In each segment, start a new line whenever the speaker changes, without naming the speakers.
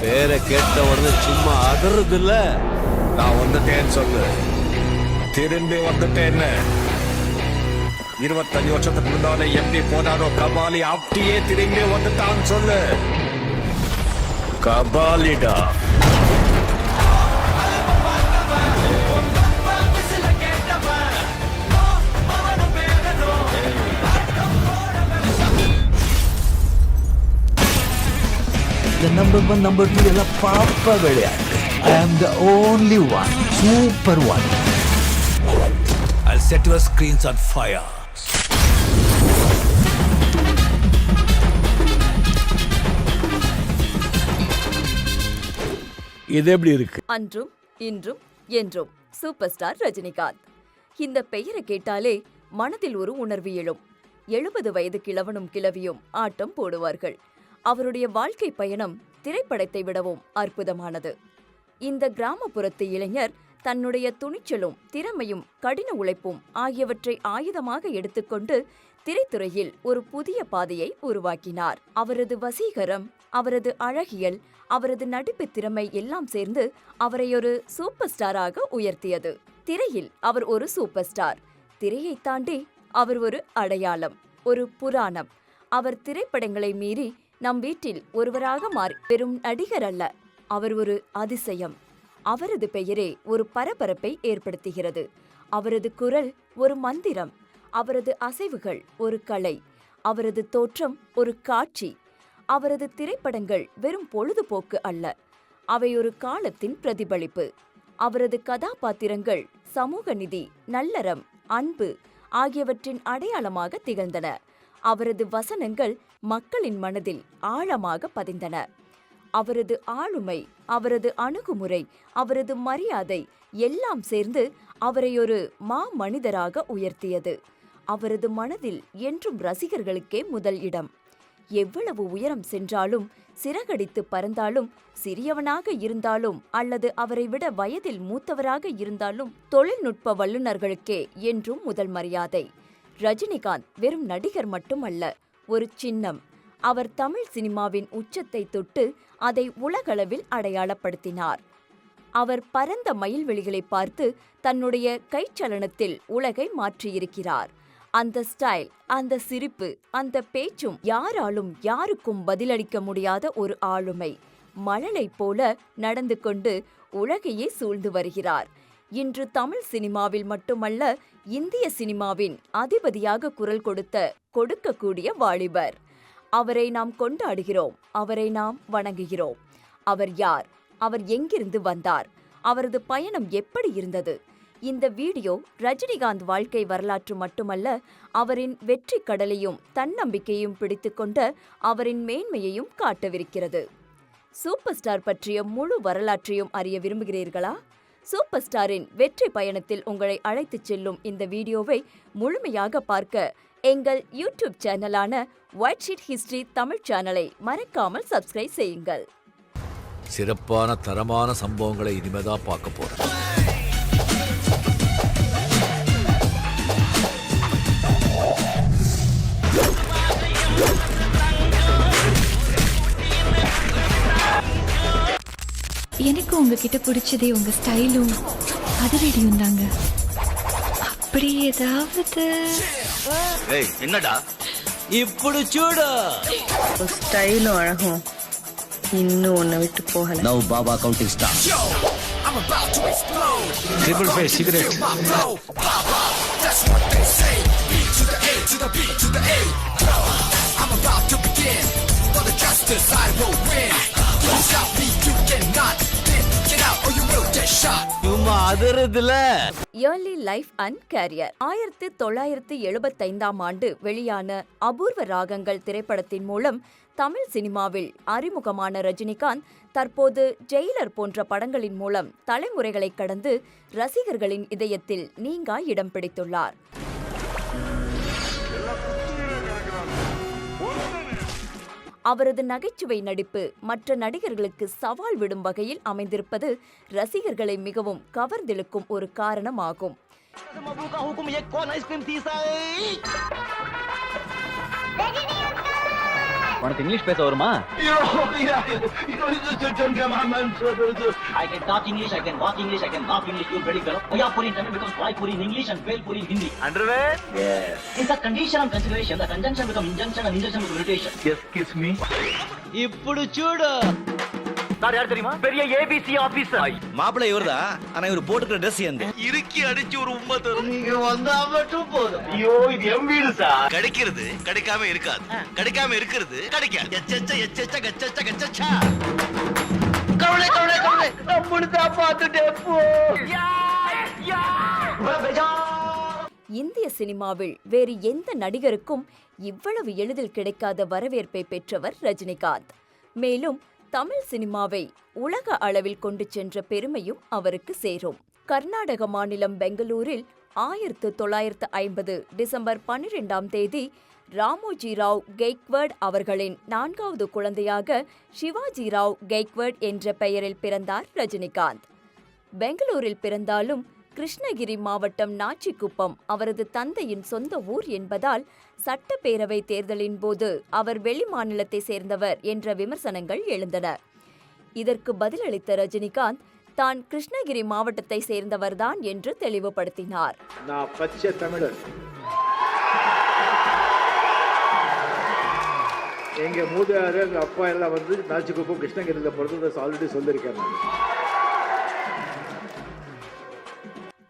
பேரை கேட்ட உடனே சும்மா அதறது இல்ல.
நான் வந்துட்டேன்னு சொல்லு. திரும்பி வந்துட்டேன்னு 25 வருஷத்துக்கு முன்னாலே எப்படி போனாரோ கபாலி அப்படியே திரும்பி வந்துட்டான்னு சொல்லு. கபாலிடா.
The number 1, number 2 எல்லாம் பாப்பா விளையாட்டு. I am the only one, super one. I'll set your screens on fire. இது எப்படி இருக்கு?
அன்றும் இன்றும் என்றும் சூப்பர் ஸ்டார் ரஜினிகாந்த். இந்த பெயரை கேட்டாலே மனதில் ஒரு உணர்வு எழும். 70 வயது கிழவனும் கிழவியும் ஆட்டம் போடுவார்கள். அவருடைய வாழ்க்கை பயணம் திரைப்படத்தை விடவும் அற்புதமானது. இந்த கிராமப்புறத்து இளைஞர் தன்னுடைய துணிச்சலும் திறமையும் கடின உழைப்பும் ஆகியவற்றை ஆயுதமாக எடுத்துக்கொண்டு திரைத்துறையில் ஒரு புதிய பாதையை உருவாக்கினார். அவரது வசீகரம், அவரது அழகியல், அவரது நடிப்பு திறமை எல்லாம் சேர்ந்து அவரை ஒரு சூப்பர் ஸ்டாராக உயர்த்தியது. திரையில் அவர் ஒரு சூப்பர் ஸ்டார். திரையை தாண்டி அவர் ஒரு அடையாளம், ஒரு புராணம். அவர் திரைப்படங்களை மீறி நம் வீட்டில் ஒருவராக மாறி வெறும் நடிகர் அல்ல, அவர் ஒரு அதிசயம். அவரது பெயரே ஒரு பரபரப்பை ஏற்படுத்துகிறது. அவரது குரல் ஒரு மந்திரம், அவரது அசைவுகள் ஒரு கலை, அவரது தோற்றம் ஒரு காட்சி. அவரது திரைப்படங்கள் வெறும் பொழுதுபோக்கு அல்ல, அவை ஒரு காலத்தின் பிரதிபலிப்பு. அவரது கதாபாத்திரங்கள் சமூக நீதி, நல்லறம், அன்பு ஆகியவற்றின் அடையாளமாக திகழ்ந்தன. அவரது வசனங்கள் மக்களின் மனதில் ஆழமாக பதிந்தன. அவரது ஆளுமை, அவரது அணுகுமுறை, அவரது மரியாதை எல்லாம் சேர்ந்து அவரை ஒரு மனிதராக உயர்த்தியது. அவரது மனதில் என்றும் ரசிகர்களுக்கே முதல் இடம். எவ்வளவு உயரம் சென்றாலும், சிறகடித்து பறந்தாலும், சிறியவனாக இருந்தாலும் அல்லது அவரை விட வயதில் மூத்தவராக இருந்தாலும் தொழில்நுட்ப வல்லுநர்களுக்கே என்றும் முதல் மரியாதை. ரஜினிகாந்த் வெறும் நடிகர் மட்டுமல்ல, ஒரு சின்னம். அவர் தமிழ் சினிமாவின் உச்சத்தை தொட்டு அதை உலகளவில் அடையாளப்படுத்தினார். அவர் பரந்த மயில்வெளிகளை பார்த்து தன்னுடைய கைச்சலனத்தில் உலகை மாற்றியிருக்கிறார். அந்த ஸ்டைல், அந்த சிரிப்பு, அந்த பேச்சும் யாராலும் யாருக்கும் பதிலளிக்க முடியாத ஒரு ஆளுமை. மழலை போல நடந்து கொண்டு உலகையே சூழ்ந்து வருகிறார். இன்று தமிழ் சினிமாவில் மட்டுமல்ல, இந்திய சினிமாவின் அதிபதியாக குரல் கொடுக்கக்கூடிய வாலிபர். அவரை நாம் கொண்டாடுகிறோம், அவரை நாம் வணங்குகிறோம். அவர் யார்? அவர் எங்கிருந்து வந்தார்? அவரது பயணம் எப்படி இருந்தது? இந்த வீடியோ ரஜினிகாந்த் வாழ்க்கை வரலாற்று மட்டுமல்ல, அவரின் வெற்றி கடலையும் தன்னம்பிக்கையும் பிடித்துக்கொண்ட அவரின் மேன்மையையும் காட்டவிருக்கிறது. சூப்பர் ஸ்டார் பற்றிய முழு வரலாற்றையும் அறிய விரும்புகிறீர்களா? சூப்பர் ஸ்டாரின் வெற்றி பயணத்தில் உங்களை அழைத்துச் செல்லும் இந்த வீடியோவை முழுமையாக பார்க்க எங்கள் யூடியூப் சேனலான ஒயிட் ஷீட் ஹிஸ்டரி தமிழ் சேனலை மறக்காமல் சப்ஸ்கிரைப் செய்யுங்கள்.
சிறப்பான தரமான சம்பவங்களை இனிமேதான் பார்க்க போறோம்.
எனக்கு உங்ககிட்ட பிடிச்சதே உங்க ஸ்டைலும் அதிரடியும் தாங்க. அப்படி ஏதாவது
என்னடா இப்படி சூடு?
ஸ்டைலும் அழகும் இன்னும் ஒன்ன விட்டு போகல.
Now Baba counting star.
Triple face cigarette. That's what they say. B to the A to the B to the A. I'm about to begin. For the justice I will win. Don't stop me, you cannot. Get out or you will get shot.
சும்மா அதறதுல.
Early life and career. 1975ஆம் ஆண்டு வெளியான அபூர்வ ராகங்கள் திரைப்படத்தின் மூலம் தமிழ் சினிமாவில் அறிமுகமான ரஜினிகாந்த் தற்போது ஜெயிலர் போன்ற படங்களின் மூலம் தலைமுறைகளை கடந்து ரசிகர்களின் இதயத்தில் நீங்கா இடம் பிடித்துள்ளார். அவரது நகைச்சுவை நடிப்பு மற்ற நடிகர்களுக்கு சவால் விடும் வகையில் அமைந்திருப்பது ரசிகர்களை மிகவும் கவர்ந்திழுக்கும் ஒரு காரணமாகும்.
உனக்கு இங்கிலீஷ் பேச வருமா?
I can talk English, I can walk English, I can laugh English. You very well. Oya Puri in Tamil becomes Wai Puri in English and Fail Puri in Hindi.
Underwear?
Yes. It's a condition and consideration. The conjunction becomes injunction and injunction becomes irritation.
Yes, kiss me. ఇప్పుడు చూడు.
Sir யார் தெரியுமா? பெரிய ABC officer.
மாப்பிள்ளை இவர்தா, ஆனா இவர் போட்டுக்கிற dress எந்த இறுக்கி அடிச்சு ஒரு உம்மை தரும்.
நீங்க வந்தா மட்டும் போதும். ஐயோ இது எம் வீடு சார்.
கிடைக்கிறது கிடைக்காம இருக்காது, கிடைக்காம இருக்கிறது கிடைக்காது. எச்சச்ச எச்சச்ச கச்சச்ச கச்சச்சா.
கவலை கவலை கவலை. நம்மளுக்கு பார்த்துட்டே போ.
இந்திய சினிமாவில் வேறு எந்த நடிகருக்கும் இவ்வளவு எளிதில் கிடைக்காத வரவேற்பை பெற்றவர் ரஜினிகாந்த். மேலும் தமிழ் சினிமாவை உலக அளவில் கொண்டு சென்ற பெருமையும் அவருக்கு சேரும். கர்நாடக மாநிலம் பெங்களூரில் 1950 டிசம்பர் 12ஆம் தேதி ராமோஜி ராவ் கெய்க்வாட் அவர்களின் 4வது குழந்தையாக சிவாஜி ராவ் கெய்க்வாட் என்ற பெயரில் பிறந்தார் ரஜினிகாந்த். பெங்களூரில் பிறந்தாலும் கிருஷ்ணகிரி மாவட்டம் நாச்சிக்குப்பம் அவரது தந்தையின் சொந்த ஊர் என்பதால் சட்டப்பேரவை தேர்தலின் போது அவர் வெளிமாநிலத்தை சேர்ந்தவர் என்ற விமர்சனங்கள் எழுந்தன. இதற்கு பதிலளித்த ரஜினிகாந்த் தான் கிருஷ்ணகிரி மாவட்டத்தை சேர்ந்தவர்தான் என்று தெளிவுபடுத்தினார்.
நான் பச்சை தமிழர். எங்க மூதாதையர் எங்க அப்பா எல்லாம் வந்து நாச்சிக்குப்பம் கிருஷ்ணகிரியில் பிறந்து ஆல்ரெடி சொல்லியிருக்கேன்.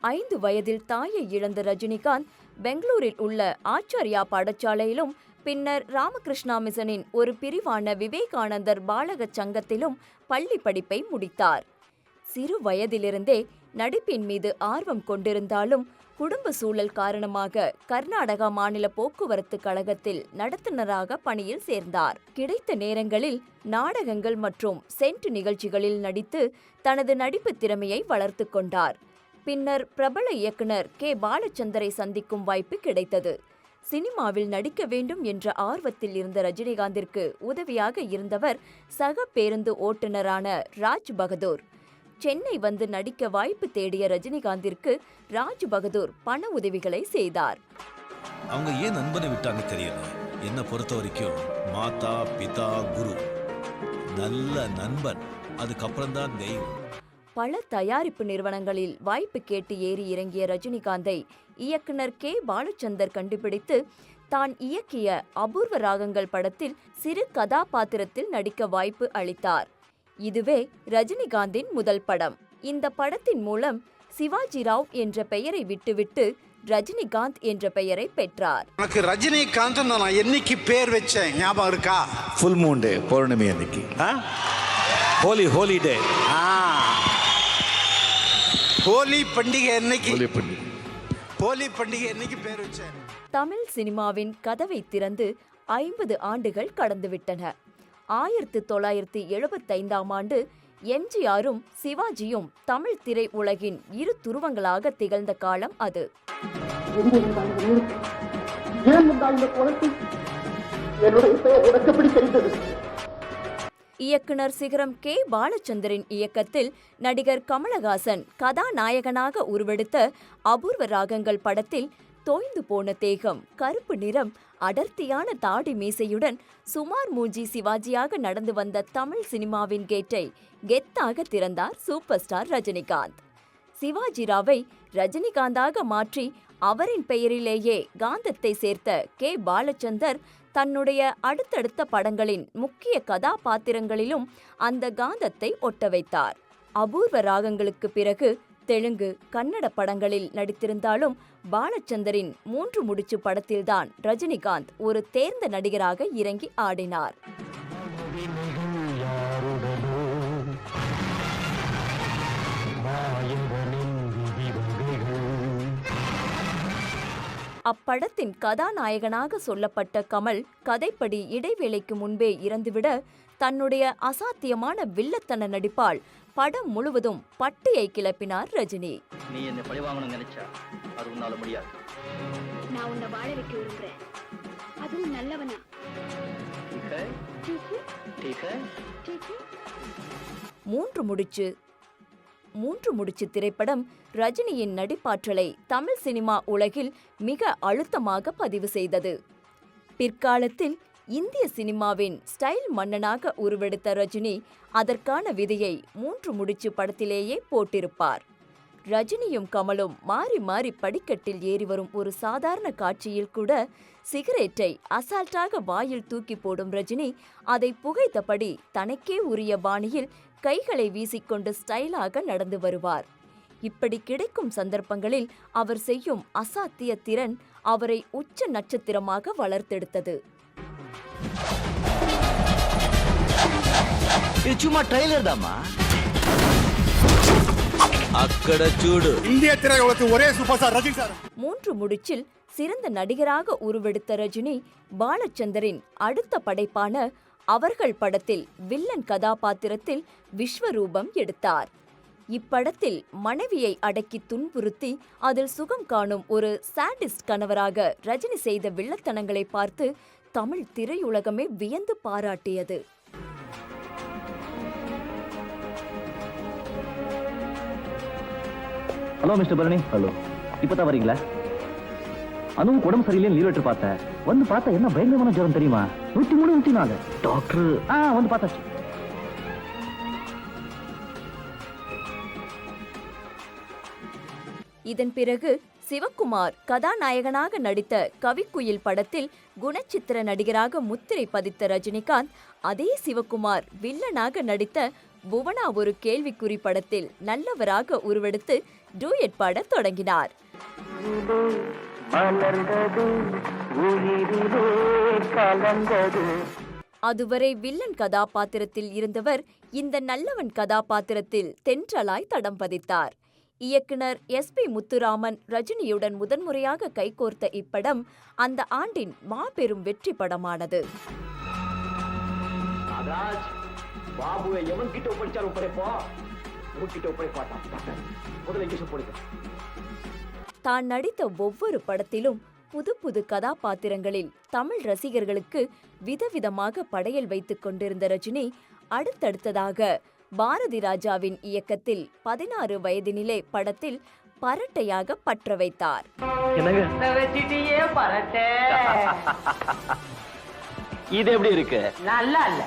5 வயதில் தாயை இழந்த ரஜினிகாந்த் பெங்களூரில் உள்ள ஆச்சாரியா பாடசாலையிலும் பின்னர் ராமகிருஷ்ணா மிஷனின் ஒரு பிரிவான விவேகானந்தர் பாலக சங்கத்திலும் பள்ளி படிப்பை முடித்தார். சிறு வயதிலிருந்தே நடிப்பின் மீது ஆர்வம் கொண்டிருந்தாலும் குடும்ப சூழல் காரணமாக கர்நாடகா மாநில போக்குவரத்து கழகத்தில் நடத்துனராக பணியில் சேர்ந்தார். கிடைத்த நேரங்களில் நாடகங்கள் மற்றும் சென்ட் நிகழ்ச்சிகளில் நடித்து தனது நடிப்பு திறமையை வளர்த்து கொண்டார். பின்னர் பிரபல இயக்குனர் கே. பாலச்சந்தரை சந்திக்கும் வாய்ப்பு கிடைத்தது. சினிமாவில் நடிக்க வேண்டும் என்ற ஆர்வத்தில் இருந்த ரஜினிகாந்திற்கு உதவியாக இருந்தவர் சக பேருந்து ஓட்டுநரான ராஜ் பகதூர். சென்னை வந்து நடிக்க வாய்ப்பு தேடிய ரஜினிகாந்திற்கு ராஜ் பகதூர் பண உதவிகளை செய்தார்.
அவங்க ஏன் நண்பனை விட்டாங்க தெரியல. என்னை பொறுத்த வரைக்கும் மாதா பிதா குரு, நல்ல நண்பன், அதுக்கப்புறம் தான் தெய்வம்.
பல தயாரிப்பு நிறுவனங்களில் வாய்ப்பு கேட்டு ஏறி இறங்கிய ரஜினிகாந்தை இயக்குனர் கே. பாலச்சந்தர் கண்டுபிடித்து தான் இயக்கிய அபூர்வ ராகங்கள் படத்தில் சிறு கதாபாத்திரத்தில் நடிக்க வாய்ப்பு அளித்தார். இதுவே ரஜினிகாந்தின் முதல் படம். இந்த படத்தின் மூலம் சிவாஜி ராவ் என்ற பெயரை விட்டுவிட்டு ரஜினிகாந்த் என்ற பெயரை பெற்றார்.
எனக்கு ரஜினிகாந்த் நான் என்னைக்கு பேர் வச்சேன் ஞாபகம் இருக்கா?
ஃபுல் மூன் டே, பௌர்ணமி அன்னைக்கு. ஹோலி டே.
ஹோலி பண்டிகை என்னைக்கு பேர் வச்சேன்.
தமிழ் சினிமாவின் கதவை திறந்து 50 ஆண்டுகள் கடந்துவிட்டன. 1975ஆம் ஆண்டு எம்ஜிஆரும் சிவாஜியும் தமிழ் திரை உலகின் இரு துருவங்களாக திகழ்ந்த காலம் அது. இயக்குனர் சிகரம் கே. பாலச்சந்தரின் இயக்கத்தில் நடிகர் கமலஹாசன் கதாநாயகனாக உருவெடுத்த அபூர்வ ராகங்கள் படத்தில் தோய்ந்து போன தேகம், கருப்பு நிறம், அடர்த்தியான தாடி மீசையுடன் சுமார் மூஞ்சி சிவாஜியாக நடந்து வந்த தமிழ் சினிமாவின் கேட்டை கெத்தாக திறந்தார் சூப்பர் ஸ்டார் ரஜினிகாந்த். சிவாஜி ராவை ரஜினிகாந்தாக மாற்றி அவரின் பெயரிலேயே காந்தத்தை சேர்த்த கே. பாலச்சந்தர் தன்னுடைய அடுத்தடுத்த படங்களின் முக்கிய கதாபாத்திரங்களிலும் அந்த காந்தத்தை ஒட்ட வைத்தார். அபூர்வ ராகங்களுக்கு பிறகு தெலுங்கு, கன்னட படங்களில் நடித்திருந்தாலும் பாலச்சந்தரின் 3 முடிச்சு படத்தில்தான் ரஜினிகாந்த் ஒரு தேர்ந்த நடிகராக இறங்கி ஆடினார். அப்படத்தின் கதாநாயகனாக சொல்லப்பட்ட கமல் கதைப்படி இடைவேளைக்கு முன்பே இறந்துவிட தன்னுடைய அசாத்தியமான வில்லத்தன நடிப்பால் படம் முழுவதும் பட்டியை கிளப்பினார் ரஜினி.
நீ என்ன பழி வாங்கணும்னு நினைச்சா அது உன்னால முடியாது.
நான் உன்னை வாழ வைக்க விரும்புறேன், அதுவும் நல்லவனா.
மூன்று முடிச்சு திரைப்படம் ரஜினியின் நடிப்பாற்றலை தமிழ் சினிமா உலகில் மிக அழுத்தமாக பதிவு செய்தது. பிற்காலத்தில் இந்திய சினிமாவின் ஸ்டைல் மன்னனாக உருவெடுத்த ரஜினி அதற்கான விதையை மூன்று முடிச்சு படத்திலேயே போட்டிருப்பார். ரஜினியும் கமலும் மாறி மாறி படிக்கட்டில் ஏறி வரும் ஒரு சாதாரண காட்சியில் கூட சிகரெட்டை அசால்ட்டாக வாயில் தூக்கி போடும் ரஜினி அதை புகைத்தபடி தனக்கே உரிய பாணியில் கைகளை வீசிக்கொண்டு ஸ்டைலாக நடந்து வருவார். இப்படி கிடைக்கும் சந்தர்ப்பங்களில் அவர் செய்யும் அசாத்திய திறன் அவரை உச்ச நட்சத்திரமாக வளர்த்தெடுத்தது.
இது சும்மா ட்ரைலர் தாமா. அக்கட சூடு.
இந்திய திரையுலகத்து ஒரே சூப்பர் ஸ்டார் ரஜினி சார்.
மூன்று முடிச்சில் சிறந்த நடிகராக உருவெடுத்த ரஜினி பாலச்சந்தரின் அடுத்த படைப்பான அவர்கள் படத்தில் வில்லன் கதாபாத்திரத்தில் விஸ்வரூபம் எடுத்தார். இப்படத்தில் மனைவியை அடக்கி துன்புறுத்தி அதில் சுகம் காணும் ஒரு சாடிஸ்ட் கணவராக ரஜினி செய்த வில்லத்தனங்களை பார்த்து தமிழ் திரையுலகமே வியந்து பாராட்டியது.
Hello mister Bharani. ஹலோ, இப்பதான் வரீங்களா? அதுவும் உடம்பு சரியில்லைன்னு லீவ் லெட்டர் பார்த்தேன். வந்து பார்த்தா என்ன பயங்கரமான ஜுரம் தெரியுமா? 103 104. டாக்டர் வந்து பார்த்தாச்சு.
இதன் பிறகு சிவகுமார் கதாநாயகனாக நடித்த கவிக்குயில் படத்தில் குணச்சித்திர நடிகராக முத்திரை பதித்த ரஜினிகாந்த் அதே சிவகுமார் வில்லனாக நடித்த புவனா ஒரு கேள்விக்குறி படத்தில் நல்லவராக உருவெடுத்து டூயட் பாடத் தொடங்கினார். அதுவரை வில்லன் கதாபாத்திரத்தில் இருந்தவர் இந்த நல்லவன் கதாபாத்திரத்தில் தென்றலாய் தடம் பதித்தார். இயக்குனர் SP முத்துராமன் ரஜினியுடன் முதன்முறையாக கைகோர்த்த இப்படம் அந்த ஆண்டின் மாபெரும் வெற்றி படமானது. தான் நடித்த ஒவ்வொரு படத்திலும் புது புது கதாபாத்திரங்களில் தமிழ் ரசிகர்களுக்கு விதவிதமாக படையல் வைத்துக் கொண்டிருந்த ரஜினி அடுத்தடுத்ததாக பாரதி ராஜாவின் இயக்கத்தில் 16 வயதினிலே படத்தில் பரட்டையாக பற்ற வைத்தார்.
இது எப்படி இருக்கு? நல்லா இல்ல.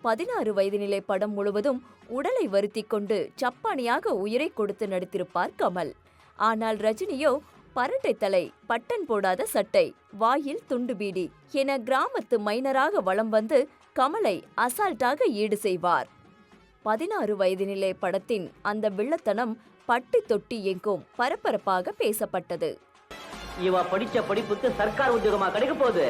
16 வயதினிலே படம் முழுவதும் உடலை வருத்திக் கொண்டு சப்பானியாக உயிரை கொடுத்து நடித்திருப்பார் கமல். ஆனால் ரஜினியோ பரட்டை தலை, பட்டன் போடாத சட்டை, வாயில் துண்டு பீடி என கிராமத்து மைனராக வலம் வந்து கமலை அசால்ட்டாக ஈடு செய்வார். 16 வயதினிலே படத்தின் அந்த வில்லத்தனம் பட்டி தொட்டி எங்கும் பரபரப்பாக பேசப்பட்டது.
இவ படிச்ச படிப்புக்கு சர்க்கார் உத்தியோகமா கிடைக்க போகுது.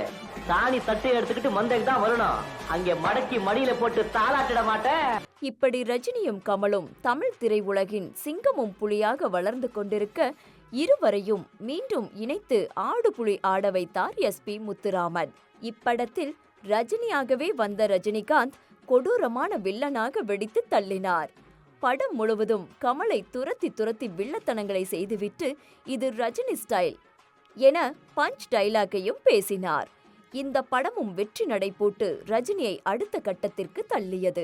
சாணி தட்டை எடுத்துக்கிட்டு மந்தைக்கு தான் வரணும். அங்கே மடக்கி மடியில போட்டு தாளாட்டிட மாட்டேன்.
இப்படி ரஜினியும் கமலும் தமிழ் திரையுலகின் சிங்கமும் புலியாக வளர்ந்து கொண்டிருக்க இருவரையும் மீண்டும் இணைத்து ஆடுபுலி ஆட வைத்தார் SP முத்துராமன். இப்படத்தில் ரஜினியாகவே வந்த ரஜினிகாந்த் கொடூரமான வில்லனாக வெடித்து தள்ளினார். படம் முழுவதும் கமலை துரத்தி துரத்தி வில்லத்தனங்களை செய்துவிட்டு இது ரஜினி ஸ்டைல் என பஞ்ச் டைலாக்கையும் பேசினார். இந்த படமும் வெற்றி நடை போட்டு ரஜினியை அடுத்த கட்டத்திற்கு தள்ளியது.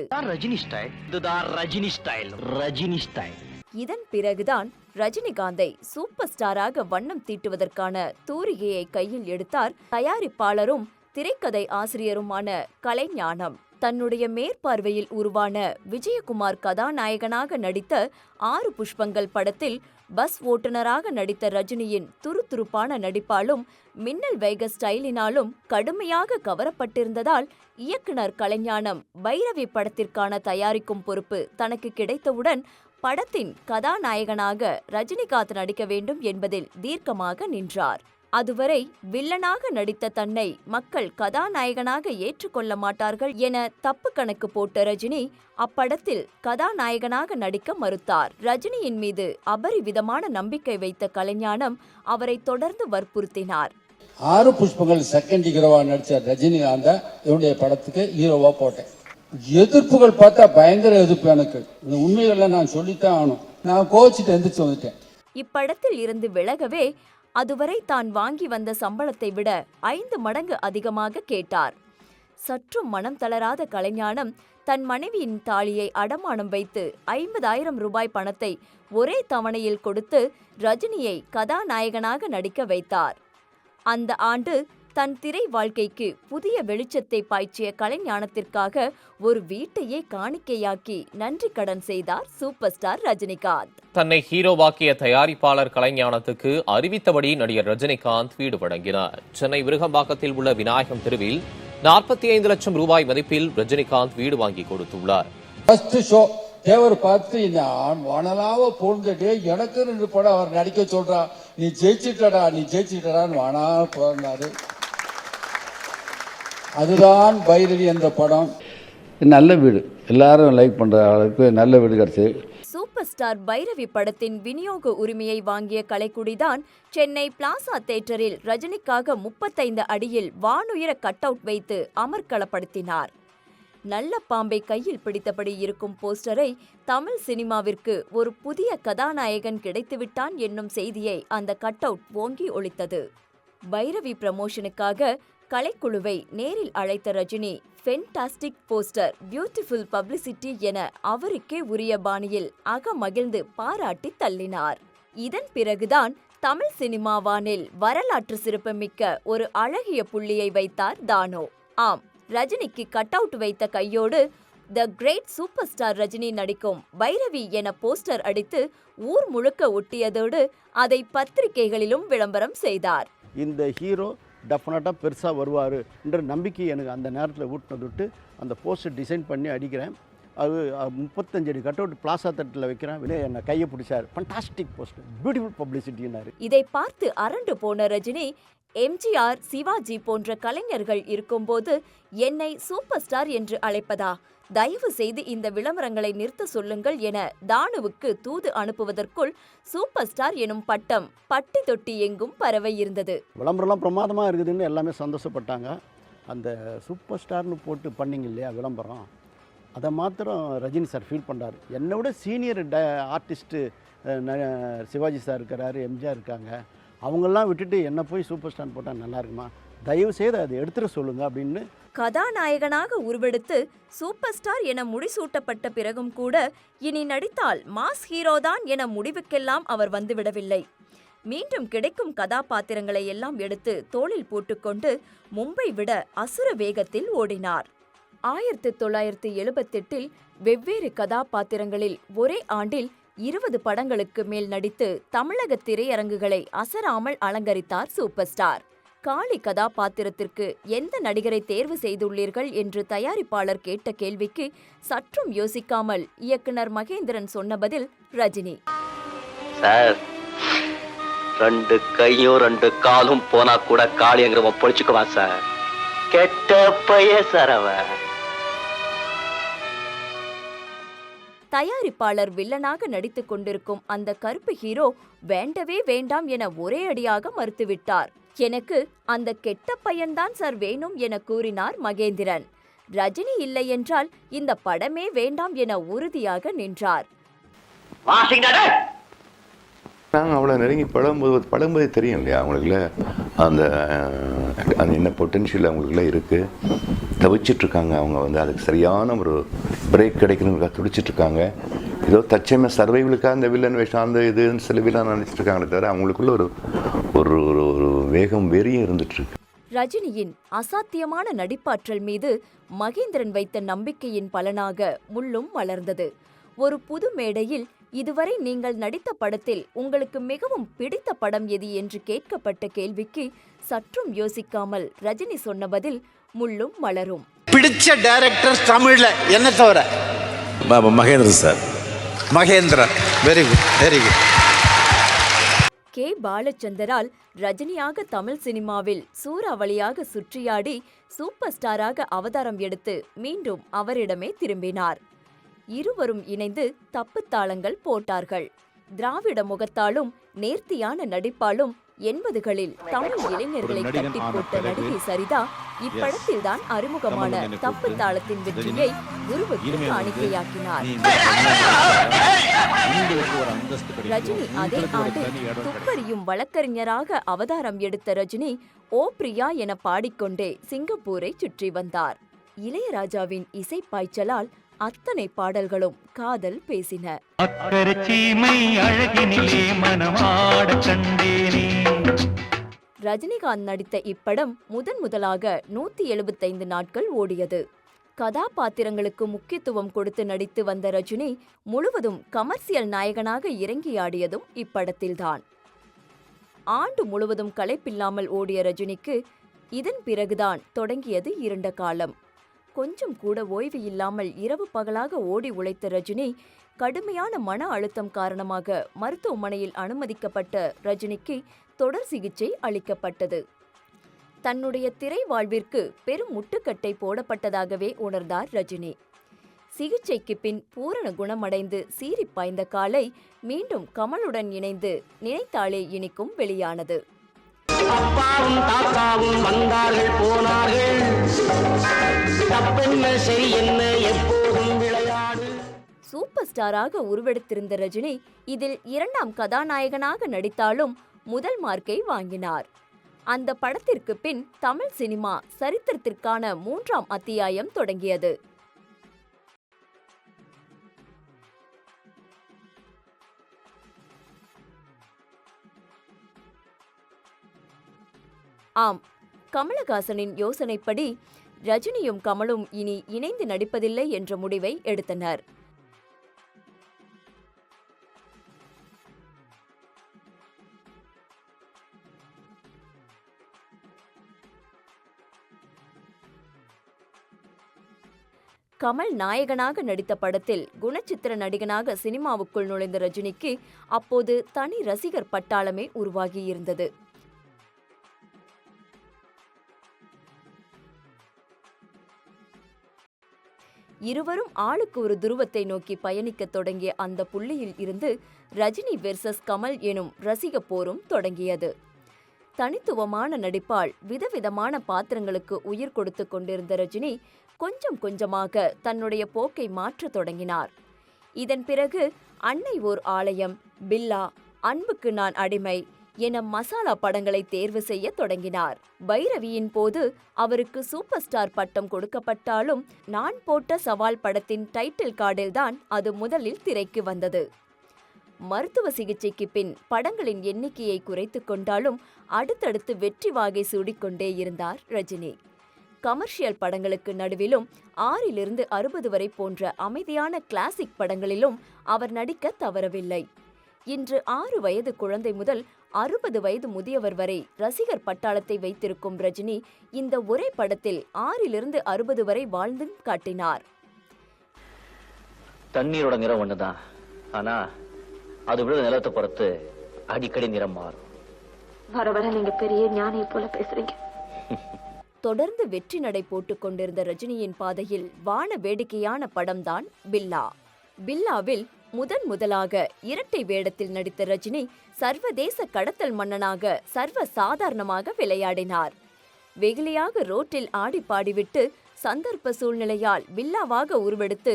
இதன் பிறகுதான் ரஜினிகாந்தை சூப்பர் ஸ்டாராக வண்ணம் தீட்டுவதற்கான தூரிகையை கையில் எடுத்தார் தயாரிப்பாளரும் திரைக்கதை ஆசிரியருமான கலைஞானம். தன்னுடைய மேற்பார்வையில் உருவான விஜயகுமார் கதாநாயகனாக நடித்த 6 புஷ்பங்கள் படத்தில் பஸ் ஓட்டுநராக நடித்த ரஜினியின் துருதுருப்பான நடிப்பாலும் மின்னல் வேக ஸ்டைலினாலும் கடுமையாக கவரப்பட்டிருந்ததால் இயக்குனர் கலைஞானம் பைரவி படத்திற்கான தயாரிக்கும் பொறுப்பு தனக்கு கிடைத்தவுடன் படத்தின் கதாநாயகனாக ரஜினிகாந்த் நடிக்க வேண்டும் என்பதில் தீர்க்கமாக நின்றார். அதுவரை வில்லனாக நடித்த தன்னை மக்கள் கதாநாயகனாக ஏற்றுக்கொள்ள மாட்டார்கள் என தப்பு கணக்கு போட்ட ரஜினி அப்படத்தில் கதாநாயகனாக நடிக்க மறுத்தார். ரஜினியின் மீது அபரிவிதமான நம்பிக்கை வைத்த கலைஞானம் அவரை தொடர்ந்து வற்புறுத்தினார்.
6 புஷ்பங்கள் செகண்ட் ஹீரோவா நடிச்ச ரஜினிகாந்த என்னுடைய படத்துக்கு ஹீரோவா போட்டேன். எதிர்ப்புகள் பார்த்தா பயங்கர எதிர்ப்பு. எனக்கு இந்த உண்மைகளை நான் சொல்லித்தான் ஆகணும். நான் கோச்சிட்டு எந்திரிச்சு வந்துட்டேன்.
இப்படத்தில் இருந்து விலகவே அதுவரை தான் வாங்கி வந்த சம்பளத்தை விட 5 மடங்கு அதிகமாக கேட்டார். சற்றும் மனம் தளராத கலைஞானம் தன் மனைவியின் தாலியை அடமானம் வைத்து 50,000 ரூபாய் பணத்தை ஒரே தவணையில் கொடுத்து ரஜினியை கதாநாயகனாக நடிக்க வைத்தார். அந்த ஆண்டு தன் திரை வாழ்க்கைக்கு புதிய வெளிச்சத்தை பாய்ச்சிய கலைஞானத்திற்காக ஒரு வீட்டையே காணிக்கையாக்கி நன்றி கடன் செய்தார் சூப்பர் ஸ்டார் ரஜினிகாந்த்.
தன்னை ஹீரோவாக்கிய தயாரிப்பாளர் கலைஞானத்துக்கு அறிவித்தபடி நடிகர் ரஜினிகாந்த் வீடு வழங்கினார். சென்னை விருகம்பாக்கத்தில் உள்ள விநாயகம் தெருவில் 45 லட்சம் ரூபாய் மதிப்பில் ரஜினிகாந்த் வீடு வாங்கி கொடுத்துள்ளார்.
தேவர் பார்த்து இந்த வானலாவ போன்கட்டே எனக்கு 2 படம் அவர் நடிக்க சொல்றா, நீ ஜெயிச்சிட்டடான்னு வானா போனாரு. அதுதான் பைரவி என்ற படம்.
நல்ல வீடு, எல்லாரும் லைக் பண்ற அளவுக்கு நல்ல வீடு கிடைச்சு.
சூப்பர் ஸ்டார் பைரவி படத்தின் விநியோக உரிமையை வாங்கிய கலைக்குடிதான் சென்னை பிளாசா தியேட்டரில் ரஜினிக்காக 35 அடியில் வானுயர கட் அவுட் வைத்து அமர்க்களப்படுத்தினார். நல்ல பாம்பை கையில் பிடித்தபடி இருக்கும் போஸ்டரை தமிழ் சினிமாவிற்கு ஒரு புதிய கதாநாயகன் கிடைத்துவிட்டான் என்னும் செய்தியை அந்த கட் அவுட் ஓங்கி ஒலித்தது. பைரவி ப்ரமோஷனுக்காக கலைக்குழுவை நேரில் அழைத்த Rajini fantastic poster, beautiful publicity என அவருக்கே உரிய பாணியில் அகமகிழ்ந்து பாராட்டி தள்ளினார். இதன் பிறகுதான் தமிழ் சினிமாவானில் வரலாற்று சிறப்புமிக்க ஒரு அழகிய புள்ளியை வைத்தார் தானோ. ஆம், ரஜினிக்கு கட் அவுட் வைத்த கையோடு the great super star Rajini நடிக்கும் பைரவி என போஸ்டர் அடித்து ஊர் முழுக்க ஒட்டியதோடு அதை பத்திரிகைகளிலும் விளம்பரம் செய்தார்.
இந்த ஹீரோ டெஃபினட்டாக பெருசாக வருவார் என்ற நம்பிக்கை எனக்கு அந்த நேரத்தில் ஊட்டினது விட்டு அந்த போஸ்டர் டிசைன் பண்ணி அடிக்கிறேன். அது 35 அடி கட் அவுட் பிளாசா தட்டில் வைக்கிறேன். என்னை கையை பிடிச்சார். ஃபண்டாஸ்டிக் போஸ்டர், பியூட்டிஃபுல் பப்ளிசிட்டினாரு.
இதை பார்த்து அரண்டு போன ரஜினி, எம்ஜிஆர், சிவாஜி போன்ற கலைஞர்கள் இருக்கும்போது என்னை சூப்பர் ஸ்டார் என்று அழைப்பதா? தயவு செய்து இந்த விளம்பரங்களை நிறுத்த சொல்லுங்கள் என தானுவுக்கு தூது அனுப்புவதற்குள் சூப்பர் ஸ்டார் எனும் பட்டம் பட்டி தொட்டி எங்கும் பரவ இருந்தது.
விளம்பரம்லாம் பிரமாதமாக இருக்குதுன்னு எல்லாமே சந்தோஷப்பட்டாங்க. அந்த சூப்பர் ஸ்டார்னு போட்டு பண்ணிங்க இல்லையா விளம்பரம், அதை மாத்திரம் ரஜினி சார் ஃபீல் பண்ணுறாரு. என்னை விட சீனியர் ஆர்டிஸ்ட்டு சிவாஜி சார் இருக்கிறாரு, எம்ஜிஆர் இருக்காங்க, அவங்கெல்லாம் விட்டுட்டு என்ன போய் சூப்பர் ஸ்டார் போட்டால் நல்லா இருக்குமா, தயவு செய்து அதை எடுத்துட சொல்லுங்க அப்படின்னு.
கதாநாயகனாக உருவெடுத்து சூப்பர் ஸ்டார் என முடிசூட்டப்பட்ட பிறகும் கூட இனி நடித்தால் மாஸ் ஹீரோதான் என முடிவுக்கெல்லாம் அவர் வந்துவிடவில்லை. மீண்டும் கிடைக்கும் கதாபாத்திரங்களை எல்லாம் எடுத்து தோளில் போட்டுக்கொண்டு மும்பை விட அசுர வேகத்தில் ஓடினார். 1978 வெவ்வேறு கதாபாத்திரங்களில் ஒரே ஆண்டில் 20 படங்களுக்கு மேல் நடித்து தமிழக திரையரங்குகளை அசராமல் அலங்கரித்தார் சூப்பர் ஸ்டார். காளி கதாபாத்திரத்திற்கு எந்த நடிகரை தேர்வு செய்துள்ளீர்கள் என்று தயாரிப்பாளர் கேட்ட கேள்விக்கு சற்றும் யோசிக்காமல் இயக்குனர் மகேந்திரன் சொன்ன பதில் ரஜினி.
சார், 2 கையும் 2 காலும் போனா கூட காளிங்கிறவன் பொழிச்சுக்குவான் சார். கெட்ட பைய சார் அவன்.
தயாரிப்பாளர் வில்லனாக நடித்துக் கொண்டிருக்கும் அந்த கருப்பு ஹீரோ வேண்டவே வேண்டாம் என ஒரே அடியாக மறுத்துவிட்டார். எனக்கு அந்த கெட்ட பையன்தான் சார் வேணும் என கூறினார் மகேந்திரன். ரஜினி இல்லை என்றால் இந்த படமே வேண்டாம் என உறுதியாக நின்றார்.
நாங்கள் அவ்வளோ நெருங்கி பழகும்போது தெரியும் இல்லையா அவங்களுக்குள்ள அந்த என்ன பொட்டென்ஷியல் அவங்களுக்குள்ள இருக்குது. தவிச்சிட்ருக்காங்க அவங்க அதுக்கு சரியான ஒரு பிரேக் கிடைக்கணுங்கிறதுக்காக துடிச்சிட்ருக்காங்க. ஏதோ தச்சமே சர்வைவலுக்காக அந்த வில்லன் வேஷம் அந்த இதுன்னு சில வில்லன் நினச்சிட்ருக்காங்களே தவிர அவங்களுக்குள்ள ஒரு ஒரு ஒரு வேகம் வெறியும் இருந்துட்டுருக்கு.
ரஜினியின் அசாத்தியமான நடிப்பாற்றல் மீது மகேந்திரன் வைத்த நம்பிக்கையின் பலனாக முள்ளும் மலர்ந்தது. ஒரு புது மேடையில் இதுவரை நீங்கள் நடித்த படத்தில் உங்களுக்கு மிகவும் பிடித்த படம் எது என்று கேட்கப்பட்ட கேள்விக்கு சற்றும் யோசிக்காமல் ரஜினி சொன்ன பதில் முள்ளும் மலரும்.
பிடிச்ச டைரக்டர் தமிழ்ல என்ன தவிர
Mahendran sir.
Mahendran, very good, very good.
K பாலச்சந்தரால் ரஜினியாக தமிழ் சினிமாவில் சூறாவளியாக சுற்றியாடி சூப்பர் ஸ்டாராக அவதாரம் எடுத்து மீண்டும் அவரிடமே திரும்பினார். இருவரும் இணைந்து தப்புத்தாளங்கள் போட்டார்கள். திராவிட முகத்தாலும் நேர்த்தியான நடிப்பாலும் 80களில் தமிழ் இளைஞர்களை கட்டி போட்ட நடிகை சரிதா இப்படத்தில்தான் அறிமுகமான தப்பு தாளத்தின் வெற்றியை உருவக்கு காணிக்கையாக்கினார். ரஜினி அதே ஆண்டு துப்பறியும் வழக்கறிஞராக அவதாரம் எடுத்த ரஜினி ஓ பிரியா என பாடிக்கொண்டே சிங்கப்பூரை சுற்றி வந்தார். இளையராஜாவின் இசைப்பாய்ச்சலால் அத்தனை பாடல்களும் காதல் பேசின. ரஜினிகாந்த் நடித்த இப்படம் முதலாக 175 நாட்கள் ஓடியது. கதாபாத்திரங்களுக்கு முக்கியத்துவம் கொடுத்து நடித்து வந்த ரஜினி முழுவதும் கமர்சியல் நாயகனாக இறங்கியாடியதும் இப்படத்தில்தான். ஆண்டு முழுவதும் களைப்பில்லாமல் ஓடிய ரஜினிக்கு இதன் பிறகுதான் தொடங்கியது இருண்ட காலம். கொஞ்சம் கூட ஓய்வு இல்லாமல் இரவு பகலாக ஓடி உழைத்த ரஜினி கடுமையான மன அழுத்தம் காரணமாக மருத்துவமனையில் அனுமதிக்கப்பட்ட ரஜினிக்கு தொடர் சிகிச்சை அளிக்கப்பட்டது. தன்னுடைய திரை வாழ்விற்கு பெரும் முட்டுக்கட்டை போடப்பட்டதாகவே உணர்ந்தார் ரஜினி. சிகிச்சைக்கு பின் பூரண குணமடைந்து சீறி பாய்ந்த காலை மீண்டும் கமலுடன் இணைந்து நினைத்தாலே இனிக்கும் வெளியானது.
அப்பாவும் தாத்தாவும் வந்தார்கள் போனார்கள், தப்பென்ன சரி என்ன எப்போதும் விளையாடு.
சூப்பர் ஸ்டாராக உருவெடுத்திருந்த ரஜினி இதில் இரண்டாம் கதாநாயகனாக நடித்தாலும் முதல் மார்க்கை வாங்கினார். அந்த படத்திற்கு பின் தமிழ் சினிமா சரித்திரத்திற்கான 3ஆம் அத்தியாயம் தொடங்கியது. ஆம், கமலஹாசனின் யோசனைப்படி ரஜினியும் கமலும் இனி இணைந்து நடிப்பதில்லை என்ற முடிவை எடுத்தனர். கமல் நாயகனாக நடித்த படத்தில் குணச்சித்திர நடிகனாக சினிமாவுக்குள் நுழைந்த ரஜினிக்கு அப்போது தனி ரசிகர் பட்டாளமே உருவாகியிருந்தது. இருவரும் ஆளுக்கு ஒரு துருவத்தை நோக்கி பயணிக்க தொடங்கிய அந்த புள்ளியில் இருந்து ரஜினி வெர்சஸ் கமல் எனும் ரசிக போரும் தொடங்கியது. தனித்துவமான நடிப்பால் விதவிதமான பாத்திரங்களுக்கு உயிர் கொடுத்து கொண்டிருந்த ரஜினி கொஞ்சம் கொஞ்சமாக தன்னுடைய போக்கை மாற்றத் தொடங்கினார். இதன் பிறகு அன்னை ஓர் ஆலயம், பில்லா, அன்புக்கு நான் அடிமை என மசாலா படங்களை தேர்வு செய்ய தொடங்கினார். பைரவியின் போது அவருக்கு சூப்பர் ஸ்டார் பட்டம் கொடுக்கப்பட்டாலும் நான் போட்ட சவால் படத்தின் டைட்டில் கார்டில்தான் அது முதலில் திரைக்கு வந்தது. மருத்துவ சிகிச்சைக்கு பின் படங்களின் எண்ணிக்கையை குறைத்து கொண்டாலும் அடுத்தடுத்து வெற்றி வாகை சூடிக்கொண்டே இருந்தார் ரஜினி. கமர்ஷியல் படங்களுக்கு நடுவிலும் 6 to 60 வரை போன்ற அமைதியான கிளாசிக் படங்களிலும் அவர் நடிக்க தவறவில்லை. இன்று 6 வயது குழந்தை முதல் 60 வயது முதியவர் வரை ரசிகர் பட்டாளத்தை வைத்திருக்கும் ரஜினி இந்த ஒரே படத்தில் 6 to 60 வரை வாழ்ந்து காட்டினார்.
தண்ணீரோட நிறம் ஒண்ணுதான், ஆனா அது விழுத நிலத்தை பொறுத்து அடிக்கடி நிறம் மாறும்.
வர வர நீங்க பெரிய ஞானியை போல பேசுறீங்க.
தொடர்ந்து வெற்றி நடை போட்டுக் கொண்டிருந்த ரஜினியின் பாதையில் வான வேடிக்கையான படம்தான் பில்லா. பில்லாவில் முதலாக இரட்டை வேடத்தில் நடித்த ரஜினி சர்வதேச கடத்தல் மன்னனாக சர்வ சாதாரணமாக விளையாடினார். வெகுளியாக ரோட்டில் ஆடி பாடிவிட்டு சந்தர்ப்ப சூழ்நிலையால் பில்லாவாக உருவெடுத்து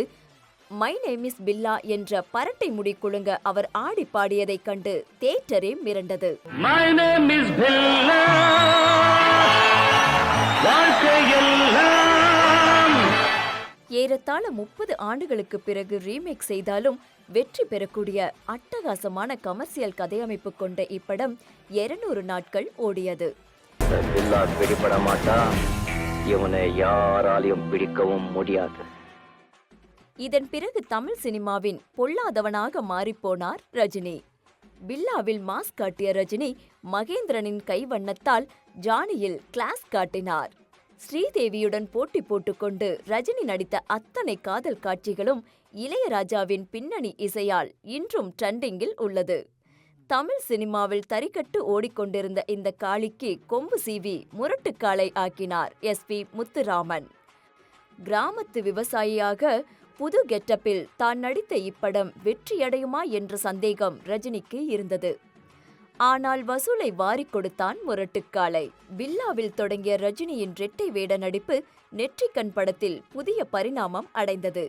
மை நேம் இஸ் பில்லா என்ற பரட்டை முடி குலுங்க அவர் ஆடி பாடியதைக் கண்டு தியேட்டரே மிரண்டது.
My name is Billa.
ஏறத்தாழ 30 ஆண்டுகளுக்கு பிறகு ரீமேக் செய்தாலும் வெற்றி பெறக்கூடிய அட்டகாசமான கமர்சியல் கதையமைப்பு கொண்ட இப்படம் 200 நாட்கள் ஓடியது.
பில்லா பிடிபட மாட்டா, இவனை யாராலையும் பிடிக்கவும் முடியாது.
இதன் பிறகு தமிழ் சினிமாவின் பொல்லாதவனாக மாறிப்போனார் ரஜினி. பில்லாவில் மாஸ் காட்டிய ரஜினி மகேந்திரனின் கைவண்ணத்தால் ஜானியில் கிளாஸ் காட்டினார். ஸ்ரீதேவியுடன் போட்டி போட்டுக்கொண்டு ரஜினி நடித்த அத்தனை காதல் காட்சிகளும் இளையராஜாவின் பின்னணி இசையால் இன்றும் ட்ரெண்டிங்கில் உள்ளது. தமிழ் சினிமாவில் தறிக்கட்டு ஓடிக்கொண்டிருந்த இந்த காளிக்கு கொம்பு சீவி முரட்டுக்காளை ஆக்கினார் SP முத்துராமன். கிராமத்து விவசாயியாக புது கெட்டப்பில் தான் நடித்த இப்படம் வெற்றியடையுமா என்ற சந்தேகம் ரஜினிக்கு இருந்தது. ஆனால் வசூலை வாரிக் கொடுத்தான் முரட்டுக்காளை. பில்லாவில் தொடங்கிய ரஜினியின் இரட்டை வேட நடிப்பு நெற்றிக்கண் படத்தில் புதிய பரிணாமம் அடைந்தது.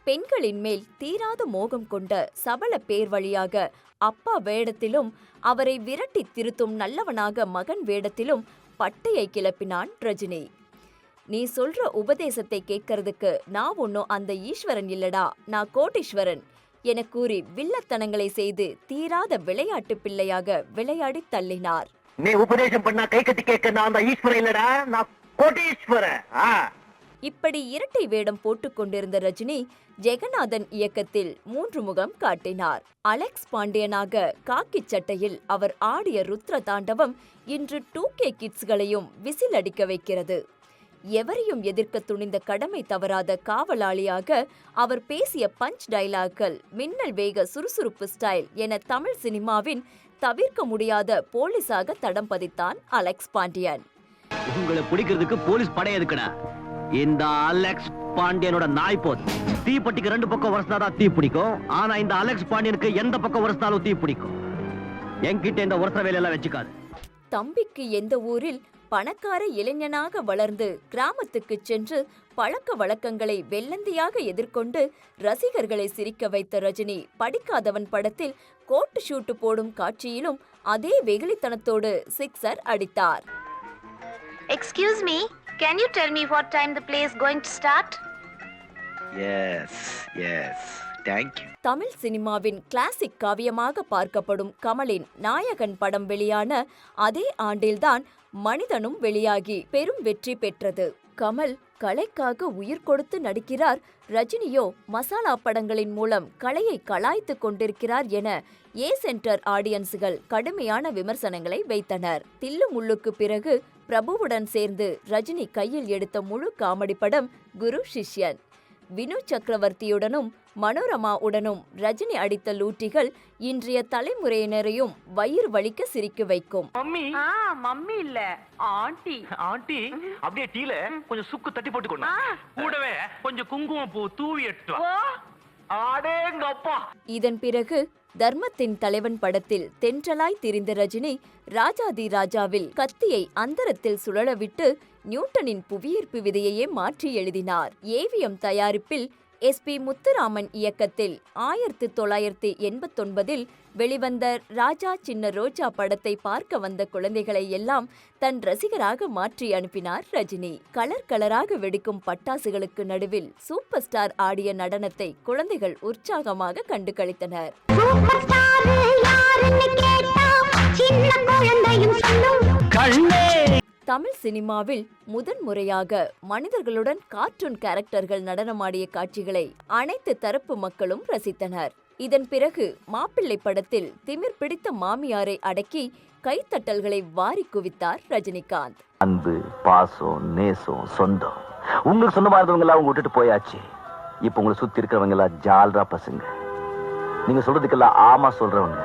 பெண்களின் மேல் தீராத மோகம் கொண்ட சபல பேர் வழியாக அப்பா வேடத்திலும் அவரை விரட்டி திருத்தும் நல்லவனாக மகன் வேடத்திலும் பட்டையை கிளப்பினான் ரஜினி. நீ சொல்ற உபதேசத்தை கேட்கறதுக்கு நான் ஒன்னும் அந்த ஈஸ்வரன் இல்லடா, நான் கோட்டீஸ்வரன் என கூறி வில்லத்தனங்களை செய்து தீராத விளையாட்டு பிள்ளையாக விளையாடி தள்ளினார்.
நீ உபதேசம் பண்ணா கை கட்டி கேட்க நான் அந்த ஈஸ்வரன் இல்லடா, நான் கோட்டீஸ்வரன்.
இப்படி இரட்டை வேடம் போட்டுக் கொண்டிருந்த ரஜினி ஜெகநாதன் இயக்கத்தில் 3 முகம் காட்டினார். அலெக்ஸ் பாண்டியனாக காக்கி சட்டையில் அவர் ஆடிய ருத்ர தாண்டவம் இன்று 2K கிட்ஸ்களையும் விசில் அடிக்க வைக்கிறது. எவரையும் எதிர்க்க துணிந்த கடமை தவறாத காவலாளியாக அவர் பேசிய பஞ்ச் டயலாக்கள், மின்னல் வேக சுறுசுறுப்பு ஸ்டைல் என தமிழ் சினிமாவின் தவிர்க்க முடியாத போலீஸாக தடம் பதித்தான் அலெக்ஸ் பாண்டியன்.
உங்களை பிடிக்கிறதுக்கு போலீஸ் படை எதுக்குடா? இந்த அலெக்ஸ் பாண்டியனோட நாய் போது தீப்பட்டிக்கு 2 பக்கம் வருஷாதான் தீ பிடிக்கும். ஆனா இந்த அலெக்ஸ் பாண்டியனுக்கு எந்த பக்கம் வருஷாலும் தீ பிடிக்கும். என்கிட்ட இந்த வருஷ வேலையெல்லாம் வச்சுக்காது.
தம்பிக்கு எந்த ஊரில் பணக்கார இளைஞனாக வளர்ந்து கிராமத்துக்கு சென்று பழக்க வழக்கங்களை வெள்ளந்தியாக எதிர்கொண்டு ரசிகர்களை சிரிக்க வைத்த ரஜினி படிக்காதவன் படத்தில் கோட்டு ஷூட்டு போடும் காட்சியிலும் அதே வெகுளித்தனத்தோடு சிக்ஸர் அடித்தார்.
Excuse me, can you tell me what time the play is going to start?
Yes, thank you.
Tamil சினிமாவின் கிளாசிக் காவியமாக பார்க்கப்படும் கமலின் நாயகன் படம் வெளியான அதே ஆண்டில்தான் மனிதனும் வெளியாகி பெரும் வெற்றி பெற்றது. கமல் கலைக்காக உயிர் கொடுத்து நடிக்கிறார், ரஜினியோ மசாலா படங்களின் மூலம் கலையை கலாய்த்து கொண்டிருக்கிறார் என ஏ சென்டர் ஆடியன்ஸ்கள் கடுமையான விமர்சனங்களை வைத்தனர். தில்லு முள்ளுக்கு பிறகு பிரபுவுடன் சேர்ந்து ரஜினி கையில் எடுத்த முழு காமெடி படம் குரு சிஷ்யன். வினு சக்கரவர்த்தியுடனும் மனோரமாவுடனும் ரஜினி அடித்த லூட்டிகள் இன்றைய தலைமுறையினரையும் வயிறு வலிக்க சிரிக்க வைக்கும்.
மம்மி இல்ல ஆண்டி. ஆண்டி அப்படியே டீல கொஞ்சம் சுக்கு தட்டி போட்டுக்கணும். கூடவே கொஞ்சம் குங்குமம் பூ தூவி எடுத்து வா. அடேங்கப்பா.
இதன் பிறகு தர்மத்தின் தலைவன் படத்தில் தென்றலாய் திரிந்த ரஜினி ராஜாதி ராஜாவில் கத்தியை அந்தரத்தில் சுழலவிட்டு நியூட்டனின் புவியீர்ப்பு விதையையே மாற்றி எழுதினார். ஏவிஎம் தயாரிப்பில் SP முத்துராமன் இயக்கத்தில் 1989 வெளிவந்த ராஜா சின்ன ரோஜா படத்தை பார்க்க வந்த குழந்தைகளை எல்லாம் தன் ரசிகராக மாற்றி அனுப்பினார் ரஜினி. கலர் கலராக வெடிக்கும் பட்டாசுகளுக்கு நடுவில் சூப்பர் ஸ்டார் ஆடிய நடனத்தை குழந்தைகள் உற்சாகமாக கண்டு களித்தனர். தமிழ் சினிமாவில் முதன்முறையாக மனிதர்களுடன் கார்ட்டூன் கேரக்டர்கள் நடனமாடிய காட்சிகளை அனைத்து தரப்பு மக்களும் ரசித்தனர். இதன் பிறகு மாப்பிள்ளை படத்தில் திமிர் பிடித்த மாமியாரை அடக்கி கைத்தட்டல்களை வாரி குவித்தார் ரஜினிகாந்த்.
அன்பு, பாசம், நேசம், சொந்தம் உங்களுக்கு சொந்தமா இருந்தவங்க எல்லாம் விட்டுட்டு போயாச்சு. இப்ப உங்களை சுத்தி இருக்கிறவங்க எல்லாம் ஜால்ரா பசங்க. நீங்க சொல்றதுக்கெல்லாம் ஆமா சொல்றவங்க.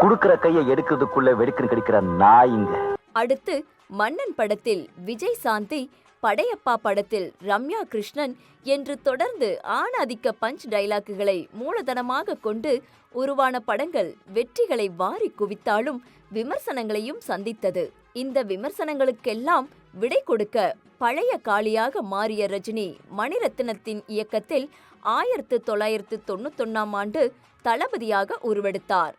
குடுக்கிற கையை எடுக்கிறதுக்குள்ள வெடிக்கணும் கிடைக்கிற நாயிங்க.
அடுத்து மன்னன் படத்தில் விஜய் சாந்தி, படையப்பா படத்தில் ரம்யா கிருஷ்ணன் என்று தொடர்ந்து ஆணாதிக்க பஞ்ச் டைலாக்குகளை மூலதனமாக கொண்டு உருவான படங்கள் வெற்றிகளை வாரி குவித்தாலும் விமர்சனங்களையும் சந்தித்தது. இந்த விமர்சனங்களுக்கெல்லாம் விடை கொடுக்க பழைய காளியாக மாறிய ரஜினி மணிரத்னத்தின் இயக்கத்தில் 1991 ஆண்டு தளபதியாக உருவெடுத்தார்.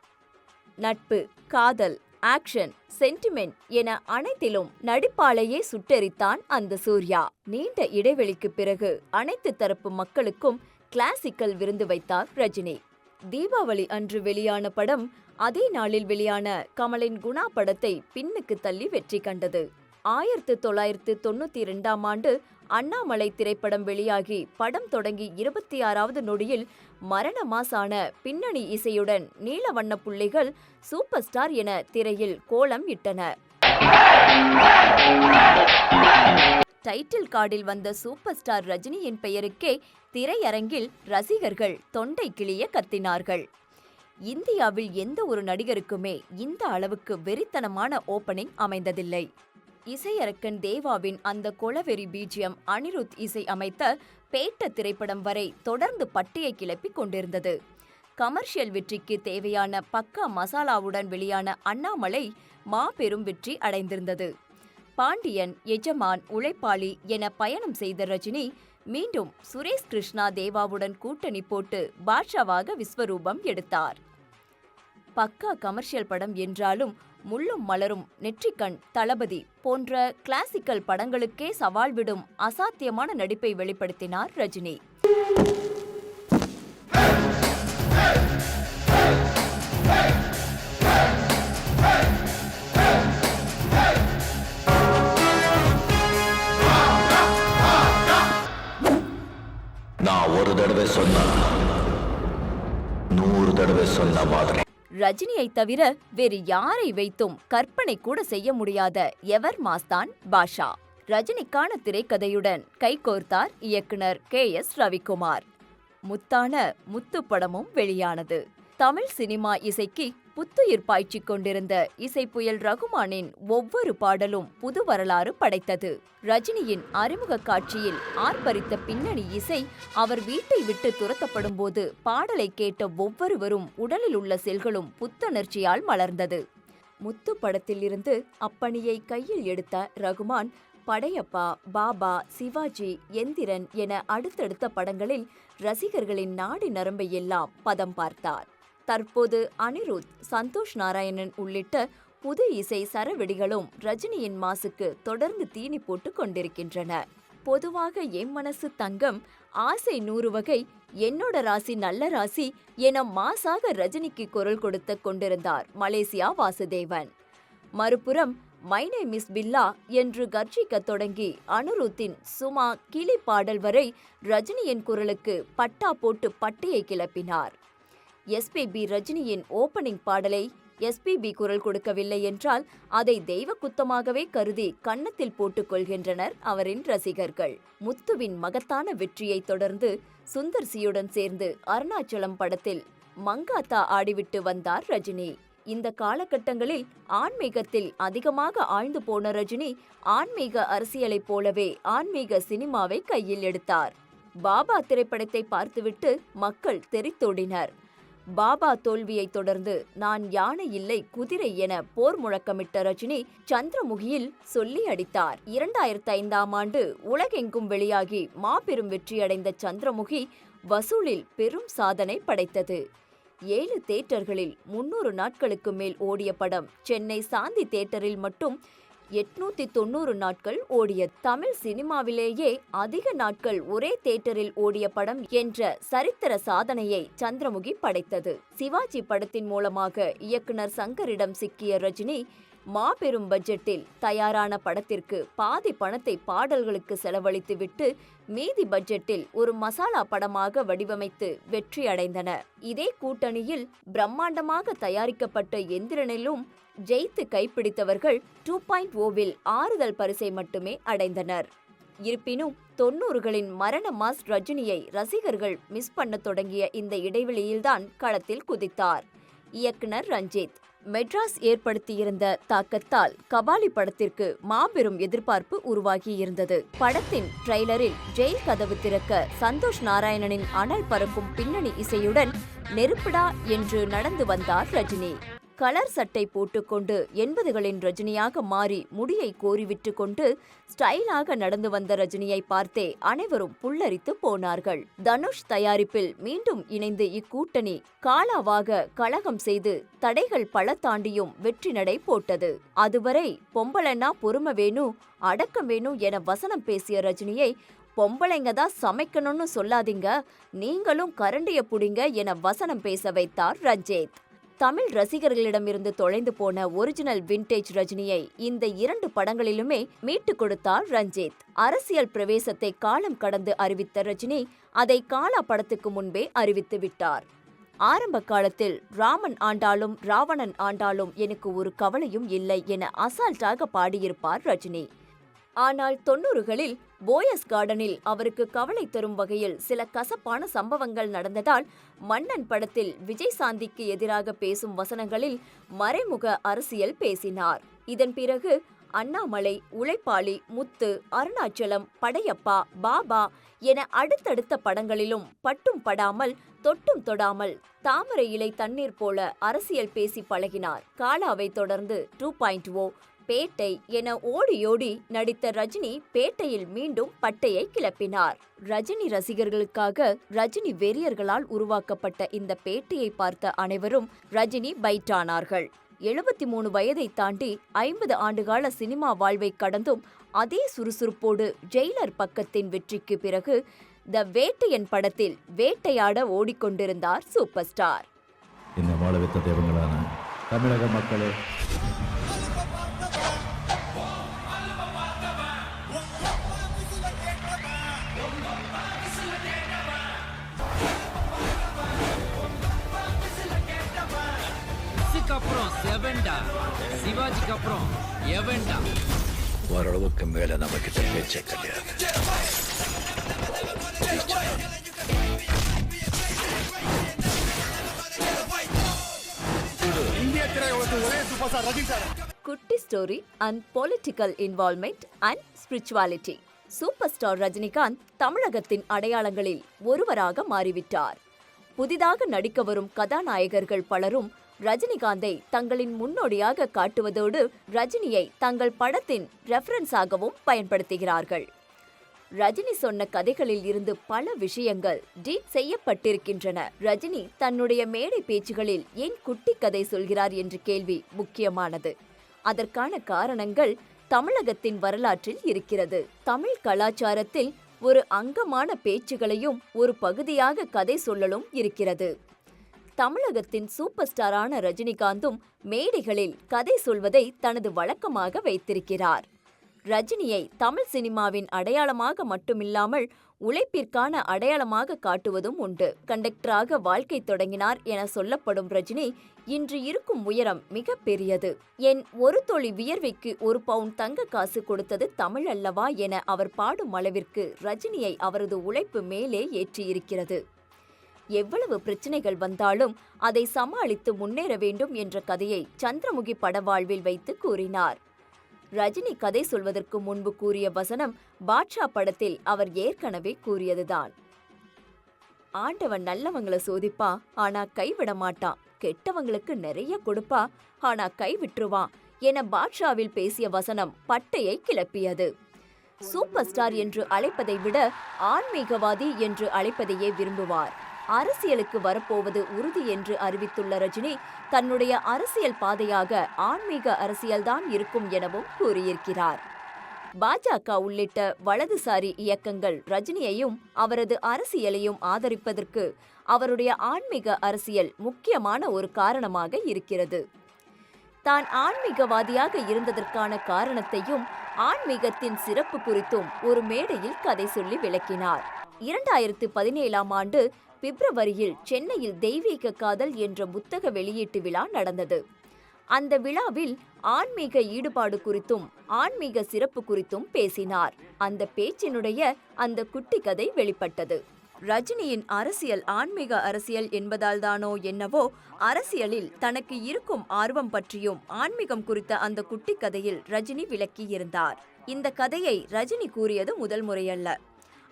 நட்பு, காதல், ஆக்ஷன், சென்டிமெண்ட் என அனைத்திலும் நடிப்பாளையே சுட்டெரித்தான் அந்த சூர்யா. நீண்ட இடைவெளிக்கு பிறகு அனைத்து தரப்பு மக்களுக்கும் கிளாசிக்கல் விருந்து வைத்தார் ரஜினி. தீபாவளி அன்று வெளியான படம் அதே நாளில் வெளியான கமலின் குணா படத்தை பின்னுக்கு தள்ளி வெற்றி கண்டது. 1992 ஆண்டு அண்ணாமலை திரைப்படம் வெளியாகி படம் தொடங்கி 26வது நொடியில் மரண மாசான பின்னணி இசையுடன் நீலவண்ண புள்ளிகள் சூப்பர் ஸ்டார் என திரையில் கோலம் இட்டன. டைட்டில் கார்டில் வந்த சூப்பர் ஸ்டார் ரஜினியின் பெயருக்கே திரையரங்கில் ரசிகர்கள் தொண்டை கிளிய கத்தினார்கள். இந்தியாவில் எந்த ஒரு நடிகருக்குமே இந்த அளவுக்கு வெறித்தனமான ஓபனிங் அமைந்ததில்லை. இசையரக்கன் தேவாவின் அந்த கொலவெறி பீஜியம் அனிருத் இசை அமைத்த பேட்ட திரைப்படம் வரை தொடர்ந்து பட்டியை கிளப்பி கொண்டிருந்தது. கமர்ஷியல் வெற்றிக்கு தேவையான பக்கா மசாலாவுடன் வெளியான அண்ணாமலை மாபெரும் வெற்றி அடைந்திருந்தது. பாண்டியன், எஜமான், உழைப்பாளி என பயணம் செய்த ரஜினி மீண்டும் சுரேஷ் கிருஷ்ணா தேவாவுடன் கூட்டணி போட்டு பாட்ஷாவாக விஸ்வரூபம் எடுத்தார். பக்கா கமர்ஷியல் படம் என்றாலும் முள்ளும் மலரும், நெற்றிக்கண், தளபதி போன்ற கிளாசிக்கல் படங்களுக்கே சவால் விடும் அசாத்தியமான நடிப்பை வெளிப்படுத்தினார் ரஜினி.
நான் ஒரு தடவை சொன்னா 100 தடவை சொன்ன மாதிரி.
ரஜினியை தவிர வேறு யாரை வைத்தும் கற்பனை கூட செய்ய முடியாத எவர் மாஸ்தான் பாஷா. ரஜினிக்கான திரைக்கதையுடன் கைகோர்த்தார் இயக்குனர் KS ரவிக்குமார். முத்தான முத்து படமும் வெளியானது. தமிழ் சினிமா இசைக்கு புத்துயிர் பாய்ச்சிக் கொண்டிருந்த இசைப்புயல் ரகுமானின் ஒவ்வொரு பாடலும் புது வரலாறு படைத்தது. ரஜினியின் அறிமுக காட்சியில் ஆர்ப்பரித்த பின்னணி இசை அவர் வீட்டை விட்டு துரத்தப்படும் போது பாடலை கேட்ட ஒவ்வொருவரும் உடலில் உள்ள செல்களும் புத்துணர்ச்சியால் மலர்ந்தது. முத்து படத்தில் இருந்து அப்பணியை கையில் எடுத்த ரகுமான் படையப்பா, பாபா, சிவாஜி, எந்திரன் என அடுத்தடுத்த படங்களில் ரசிகர்களின் நாடி நரம்பை எல்லாம் பதம் பார்த்தார். தற்போது அனிருத், சந்தோஷ் நாராயணன் உள்ளிட்ட புது இசை சரவெடிகளும் ரஜினியின் மாசுக்கு தொடர்ந்து தீனி போட்டு கொண்டிருக்கின்றன. பொதுவாக என் மனசு தங்கம், ஆசை 100 வகை, என்னோட ராசி நல்ல ராசி என மாசாக ரஜினிக்கு குரல் கொடுத்து கொண்டிருந்தார் மலேசியா வாசுதேவன். மறுபுறம் மை நேம் இஸ் பில்லா என்று கர்ஜிக்க தொடங்கி அனிருத்தின் சுமா கிளி பாடல் வரை ரஜினியின் குரலுக்கு பட்டா போட்டு பட்டையை கிளப்பினார். SPB ரஜினியின் ஓபனிங் பாடலை SPB குரல் கொடுக்கவில்லை என்றால் அதை தெய்வ குத்தமாகவே கருதி கன்னத்தில் போட்டுக் கொள்கின்றனர் அவரின் ரசிகர்கள். முத்துவின் மகத்தான வெற்றியை தொடர்ந்து சுந்தர் சியுடன் சேர்ந்து அருணாச்சலம் படத்தில் மங்காத்தா ஆடிவிட்டு வந்தார் ரஜினி. இந்த காலகட்டங்களில் ஆன்மீகத்தில் அதிகமாக ஆழ்ந்து போன ரஜினி ஆன்மீக அரசியலைப் போலவே ஆன்மீக சினிமாவை கையில் எடுத்தார். பாபா திரைப்படத்தை பார்த்துவிட்டு மக்கள் தெரித்தோடினர். பாபா தோல்வியை தொடர்ந்து நான் யானை இல்லை குதிரை என போர் முழக்கமிட்ட ரஜினி சந்திரமுகியில் சொல்லி அடித்தார். 2005ஆம் ஆண்டு உலகெங்கும் வெளியாகி மாபெரும் வெற்றியடைந்த சந்திரமுகி வசூலில் பெரும் சாதனை படைத்தது. 7 தியேட்டர்களில் 300 நாட்களுக்கு மேல் ஓடிய படம் சென்னை சாந்தி தியேட்டரில் மட்டும் 890 நாட்கள் ஓடியது. தமிழ் சினிமாவிலேயே அதிக நாட்கள் ஒரே தியேட்டரில் ஓடிய படம் என்ற சரித்திர சாதனையை சந்திரமுகி படைத்தது. சிவாஜி படத்தின் மூலமாக இயக்குனர் சங்கரிடம் சிக்கிய ரஜினி மாபெரும் பட்ஜெட்டில் தயாரான படத்திற்கு பாதி பணத்தை பாடல்களுக்கு செலவழித்துவிட்டு மீதி பட்ஜெட்டில் ஒரு மசாலா படமாக வடிவமைத்து வெற்றி அடைந்தன. இதே கூட்டணியில் பிரம்மாண்டமாக தயாரிக்கப்பட்ட எந்திரனிலும் ஜெயித்து கைப்பிடித்தவர்கள் 2.0வில் ஆறுதல் பரிசை மட்டுமே அடைந்தனர். இருப்பினும் 90களின் மரண மாஸ் ரஜினியை ரசிகர்கள் மிஸ் பண்ண தொடங்கிய இந்த இடைவெளியில்தான் களத்தில் குதித்தார் இயக்குனர் ரஞ்சித். மெட்ராஸ் ஏற்படுத்தியிருந்த தாக்கத்தால் கபாலி படத்திற்கு மாபெரும் எதிர்பார்ப்பு உருவாகியிருந்தது. படத்தின் ட்ரெய்லரில் ஜெயில் கதவு திறக்க சந்தோஷ் நாராயணனின் அனல் பறக்கும் பின்னணி இசையுடன் நெருப்புடா என்று நடந்து வந்தார் ரஜினி. கலர் சட்டை போட்டுக்கொண்டு 80களின் ரஜினியாக மாறி முடியை கோரிவிட்டு கொண்டு ஸ்டைலாக நடந்து வந்த ரஜினியை பார்த்தே அனைவரும் புல்லரித்து போனார்கள். தனுஷ் தயாரிப்பில் மீண்டும் இணைந்து இக்கூட்டணி காலாவாக கலகம் செய்து தடைகள் பல தாண்டியும் வெற்றி நடை போட்டது. அதுவரை பொம்பளைன்னா பொறுமை வேணும், அடக்கம் வேணும் என வசனம் பேசிய ரஜினியை பொம்பளைங்க தான் சமைக்கணும்னு சொல்லாதீங்க, நீங்களும் கரண்டிய புடிங்க என வசனம் பேச வைத்தார் ரஞ்சித். தமிழ் ரசிகர்களிடமிருந்து தொலைந்து போன ஒரிஜினல் விண்டேஜ் ரஜினியை இந்த 2 படங்களிலுமே மீட்டு கொடுத்தார் ரஞ்சித். அரசியல் பிரவேசத்தை காலம் கடந்து அறிவித்த ரஜினி அதை காலா படத்துக்கு முன்பே அறிவித்து விட்டார். ஆரம்ப காலத்தில் ராமன் ஆண்டாலும் ராவணன் ஆண்டாலும் எனக்கு ஒரு கவலையும் இல்லை என அசால்ட்டாக பாடியிருப்பார் ரஜினி. ஆனால் 90களில் போயஸ் கார்டனில் அவருக்கு கவலை தரும் வகையில் சில கசப்பான சம்பவங்கள் நடந்ததால் மன்னன் படத்தில் விஜய் சாந்திக்கு எதிராக பேசும் வசனங்களில் மறைமுக அரசியல் பேசினார். இதன் பிறகு அண்ணாமலை, உழைப்பாளி, முத்து, அருணாச்சலம், படையப்பா, பாபா என அடுத்தடுத்த படங்களிலும் பட்டும் படாமல் தொட்டும் தொடாமல் தாமரை இலை தண்ணீர் போல அரசியல் பேசி பழகினார். காலாவை தொடர்ந்து 2.0, பேட்டை என ஓடியோடி நடித்த ரஜினி பேட்டையில் மீண்டும் பட்டையை கிளப்பினார். ரஜினி ரசிகர்களுக்காக ரஜினி வெறியர்களால் உருவாக்கப்பட்ட இந்த பேட்டையை பார்த்த அனைவரும் ரஜினி பைட்டானார்கள். 73 வயதை தாண்டி 50 ஆண்டுகால சினிமா வாழ்வை கடந்தும் அதே சுறுசுறுப்போடு ஜெயிலர் பக்கத்தின் வெற்றிக்கு பிறகு த வேட்டையன் படத்தில் வேட்டையாட ஓடிக்கொண்டிருந்தார் சூப்பர் ஸ்டார்.
இந்த மாளவித்த தெய்வங்களான தமிழக மக்களே,
சிவாஜிக்கு அப்புறம் எவன்டா?
ஓரளவுக்கு மேல நமக்கு பேச்சே கிடையாது.
குட்டி story and political involvement and spirituality. Super star Rajinikanth தமிழகத்தின் அடையாளங்களில் ஒருவராக மாறிவிட்டார். புதிதாக நடிக்க வரும் கதாநாயகர்கள் பலரும் ரஜினிகாந்தை தங்களின் முன்னோடியாக காட்டுவதோடு ரஜினியை தங்கள் படத்தின் ரெஃபரன்ஸாகவும் பயன்படுத்துகிறார்கள். ரஜினி சொன்ன கதைகளில் இருந்து பல விஷயங்கள் டீப் செய்யப்பட்டிருக்கின்றன. ரஜினி தன்னுடைய மேடை பேச்சுகளில் ஏன் குட்டி கதை சொல்கிறார் என்ற கேள்வி முக்கியமானது. அதற்கான காரணங்கள் தமிழகத்தின் வரலாற்றில் இருக்கிறது. தமிழ் கலாச்சாரத்தில் ஒரு அங்கமான பேச்சுகளையும் ஒரு பகுதியாக கதை சொல்லலும் இருக்கிறது. தமிழகத்தின் சூப்பர் ஸ்டாரான ரஜினிகாந்தும் மேடைகளில் கதை சொல்வதை தனது வழக்கமாக வைத்திருக்கிறார். ரஜினியை தமிழ் சினிமாவின் அடையாளமாக மட்டுமில்லாமல் உழைப்பிற்கான அடையாளமாக காட்டுவதும் உண்டு. கண்டக்டராக வாழ்க்கை தொடங்கினார் என சொல்லப்படும் ரஜினி இன்று இருக்கும் உயரம் மிக பெரியது. என் ஒரு தொழி வியர்வைக்கு 1 பவுன் தங்க காசு கொடுத்தது தமிழ் அல்லவா என அவர் பாடும் அளவிற்கு ரஜினியை அவரது உழைப்பு மேலே ஏற்றியிருக்கிறது. எவ்வளவு பிரச்சனைகள் வந்தாலும் அதை சமாளித்து முன்னேற வேண்டும் என்ற கதையை சந்திரமுகி பட வாழ்வில் வைத்து கூறினார். ரஜினி கதை சொல்வதற்கு முன்பு கூறிய வசனம் பாட்ஷா படத்தில் அவர் ஏற்கனவே கூறியதுதான். ஆண்டவன் நல்லவங்களை சோதிப்பா, ஆனா கைவிட மாட்டான். கெட்டவங்களுக்கு நிறைய கொடுப்பா, ஆனா கை விட்டுருவான் என பாட்ஷாவில் பேசிய வசனம் பட்டையை கிளப்பியது. சூப்பர் ஸ்டார் என்று அழைப்பதை விட ஆன்மீகவாதி என்று அழைப்பதையே விரும்புவார். அரசியலுக்கு வரப்போவது உறுதி என்று அறிவித்துள்ள ரஜினி தன்னுடைய அரசியல் பாதையாக ஆன்மீக அரசியல்தான் இருக்கும் எனவும் கூறியிருக்கிறார். பாஜக உள்ளிட்ட வலதுசாரி இயக்கங்கள் ரஜினியையும் அவரது அரசியலையும் ஆதரிப்பதற்கு அவருடைய ஆன்மீக அரசியல் முக்கியமான ஒரு காரணமாக இருக்கிறது. தான் ஆன்மீகவாதியாக இருந்ததற்கான காரணத்தையும் ஆன்மீகத்தின் சிறப்பு குறித்தும் ஒரு மேடையில் கதை சொல்லி விளக்கினார். 2017ஆம் ஆண்டு பிப்ரவரியில் சென்னையில் தெய்வீக காதல் என்ற புத்தக வெளியீட்டு விழா நடந்தது. அந்த விழாவில் ஆன்மீக ஈடுபாடு குறித்தும் ஆன்மீக சிறப்பு குறித்தும் பேசினார். அந்த பேச்சினுடைய அந்த குட்டி கதை வெளிப்பட்டது. ரஜினியின் அரசியல் ஆன்மீக அரசியல் என்பதால் தானோ என்னவோ அரசியலில் தனக்கு இருக்கும் ஆர்வம் பற்றியும் ஆன்மீகம் குறித்த அந்த குட்டி கதையில் ரஜினி விளக்கியிருந்தார். இந்த கதையை ரஜினி கூறியது முதல் முறையல்ல.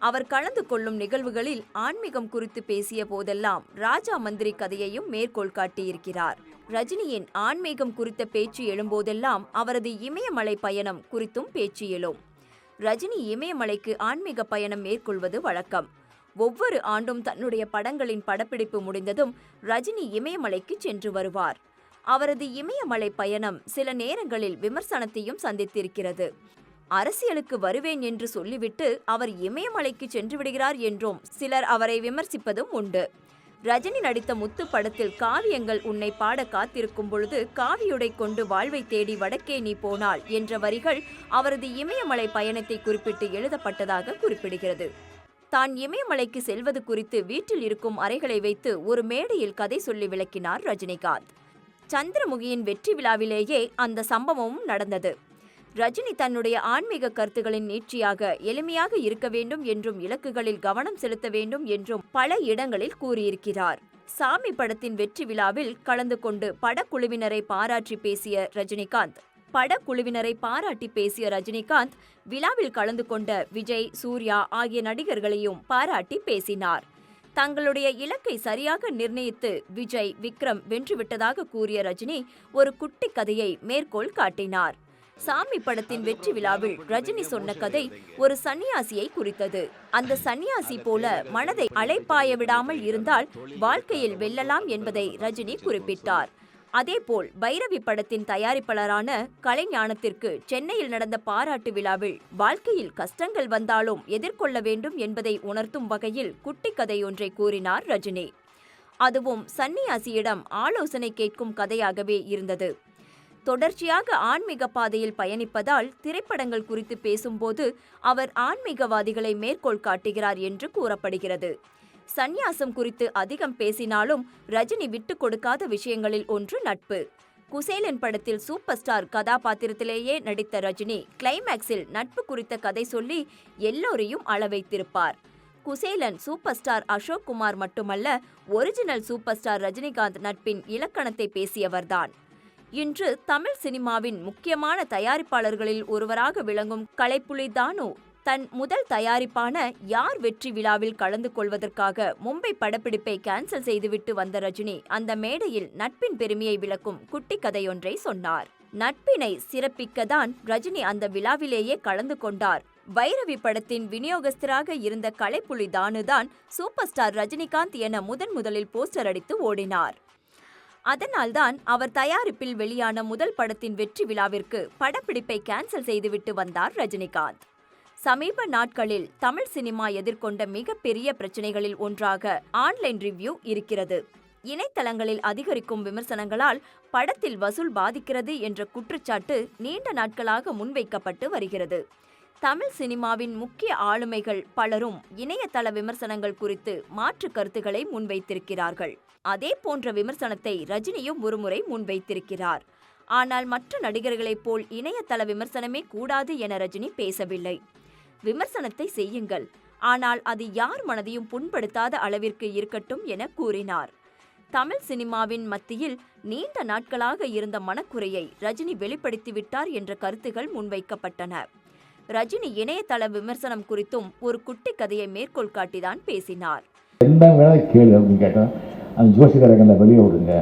அவர் கலந்து கொள்ளும் நிகழ்வுகளில் ஆன்மீகம் குறித்து பேசிய போதெல்லாம் ராஜா மந்திரி கதையையும் மேற்கோள் காட்டியிருக்கிறார். ரஜினியின் ஆன்மீகம் குறித்த பேச்சு எழும்போதெல்லாம் அவரது இமயமலை பயணம் குறித்தும் பேச்சு எழும். ரஜினி இமயமலைக்கு ஆன்மீக பயணம் மேற்கொள்வது வழக்கம். ஒவ்வொரு ஆண்டும் தன்னுடைய படங்களின் படப்பிடிப்பு முடிந்ததும் ரஜினி இமயமலைக்கு சென்று வருவார். அவரது இமயமலை பயணம் சில நேரங்களில் விமர்சனத்தையும் சந்தித்திருக்கிறது. அரசியலுக்கு வருவேன் என்று சொல்லிவிட்டு அவர் இமயமலைக்கு சென்று விடுகிறார் என்றும் சிலர் அவரை விமர்சிப்பதும் உண்டு. ரஜினி நடித்த முத்து படத்தில் காவியங்கள் உன்னை பாட காத்திருக்கும் பொழுது காவியுடை கொண்டு வாழ்வை தேடி வடக்கே நீ போனாள் என்ற வரிகள் அவரது இமயமலை பயணத்தை குறிப்பிட்டு எழுதப்பட்டதாக குறிப்பிடுகிறது. தான் இமயமலைக்கு செல்வது குறித்து வீட்டில் இருக்கும் அறைகளை வைத்து ஒரு மேடையில் கதை சொல்லி விளக்கினார் ரஜினிகாந்த். சந்திரமுகியின் வெற்றி விழாவிலேயே அந்த சம்பவமும் நடந்தது. ரஜினி தன்னுடைய ஆன்மீக கருத்துகளின் நீட்சியாக எளிமையாக இருக்க வேண்டும் என்றும் இலக்குகளில் கவனம் செலுத்த வேண்டும் என்றும் பல இடங்களில் கூறியிருக்கிறார். சாமி படத்தின் வெற்றி விழாவில் கலந்து கொண்டு படக்குழுவினரை பாராட்டி பேசிய ரஜினிகாந்த் விழாவில் கலந்து கொண்ட விஜய், சூர்யா ஆகிய நடிகர்களையும் பாராட்டி பேசினார். தங்களுடைய இலக்கை சரியாக நிர்ணயித்து விஜய், விக்ரம் வென்றுவிட்டதாக கூறிய ரஜினி ஒரு குட்டி கதையை மேற்கோள் காட்டினார். சாமி படத்தின் வெற்றி விழாவில் ரஜினி சொன்ன கதை ஒரு சன்னியாசியை குறித்தது. அந்த சன்னியாசி போல மனதை அலைப்பாய விடாமல் இருந்தால் வாழ்க்கையில் வெல்லலாம் என்பதை ரஜினி குறிப்பிட்டார். அதேபோல் பைரவி படத்தின் தயாரிப்பாளரான கலைஞானத்திற்கு சென்னையில் நடந்த பாராட்டு விழாவில் வாழ்க்கையில் கஷ்டங்கள் வந்தாலும் எதிர்கொள்ள வேண்டும் என்பதை உணர்த்தும் வகையில் குட்டி கதையொன்றை கூறினார் ரஜினி. அதுவும் சன்னியாசியிடம் ஆலோசனை கேட்கும் கதையாகவே இருந்தது. தொடர்ச்சியாக ஆன்மீக பாதையில் பயணிப்பதால் திரைப்படங்கள் குறித்து பேசும்போது அவர் ஆன்மீகவாதிகளை மேற்கோள் காட்டுகிறார் என்று கூறப்படுகிறது. சந்நியாசம் குறித்து அதிகம் பேசினாலும் ரஜினி விட்டுக் கொடுக்காத விஷயங்களில் ஒன்று நட்பு. குசேலன் படத்தில் சூப்பர் ஸ்டார் கதாபாத்திரத்திலேயே நடித்த ரஜினி கிளைமேக்ஸில் நட்பு குறித்த கதை சொல்லி எல்லோரையும் அள வைத்திருப்பார். குசேலன் சூப்பர் ஸ்டார் அசோக் குமார் மட்டுமல்ல, ஒரிஜினல் சூப்பர் ஸ்டார் ரஜினிகாந்த் நட்பின் இலக்கணத்தை பேசியவர்தான். இன்று தமிழ் சினிமாவின் முக்கியமான தயாரிப்பாளர்களில் ஒருவராக விளங்கும் கலைப்புலி தானு தன் முதல் தயாரிப்பான யார் வெற்றி விழாவில் கலந்து கொள்வதற்காக மும்பை படப்பிடிப்பை கேன்சல் செய்துவிட்டு வந்த ரஜினி அந்த மேடையில் நட்பின் பெருமையை விளக்கும் குட்டி கதையொன்றை சொன்னார். நட்பினை சிறப்பிக்கத்தான் ரஜினி அந்த விழாவிலேயே கலந்து கொண்டார். பைரவி படத்தின் விநியோகஸ்தராக இருந்த கலைப்புலி தானுதான் சூப்பர் ஸ்டார் ரஜினிகாந்த் என முதலில் போஸ்டர் அடித்து ஓடினார். அதனால்தான் அவர் தயாரிப்பில் வெளியான முதல் படத்தின் வெற்றி விழாவிற்கு படப்பிடிப்பை கேன்சல் செய்துவிட்டு வந்தார் ரஜினிகாந்த். சமீப நாட்களில் தமிழ் சினிமா எதிர்கொண்ட மிகப்பெரிய பிரச்சனைகளில் ஒன்றாக ஆன்லைன் ரிவ்யூ இருக்கிறது. இணையதளங்களில் அதிகரிக்கும் விமர்சனங்களால் படத்தில் வசூல் பாதிக்கிறது என்ற குற்றச்சாட்டு நீண்ட நாட்களாக முன்வைக்கப்பட்டு வருகிறது. தமிழ் சினிமாவின் முக்கிய ஆளுமைகள் பலரும் இணையதள விமர்சனங்கள் குறித்து மாற்று கருத்துக்களை முன்வைத்திருக்கிறார்கள். அதே போன்ற விமர்சனத்தை ரஜினியும் ஒருமுறை முன்வைத்திருக்கிறார். ஆனால் மற்ற நடிகர்களைப் போல் இணையதள விமர்சனமே கூடாது என ரஜினி பேசவில்லை. விமர்சனத்தை செய்யுங்கள், ஆனால் அது யார் மனதையும் புண்படுத்தாத அளவிற்கு இருக்கட்டும் என கூறினார். தமிழ் சினிமாவின் மத்தியில் நீண்ட நாட்களாக இருந்த மனக்குறையை ரஜினி வெளிப்படுத்திவிட்டார் என்ற கருத்துகள் முன்வைக்கப்பட்டன. ரஜினி இணையதள விமர்சனம் குறித்தும் ஒரு குட்டி கதையை மேற்கோள் காட்டிதான் பேசினார்.
என்ன வேணா கேளு அப்படின்னு கேட்டா அந்த ஜோசிகாரங்களை வெளியே விடுங்க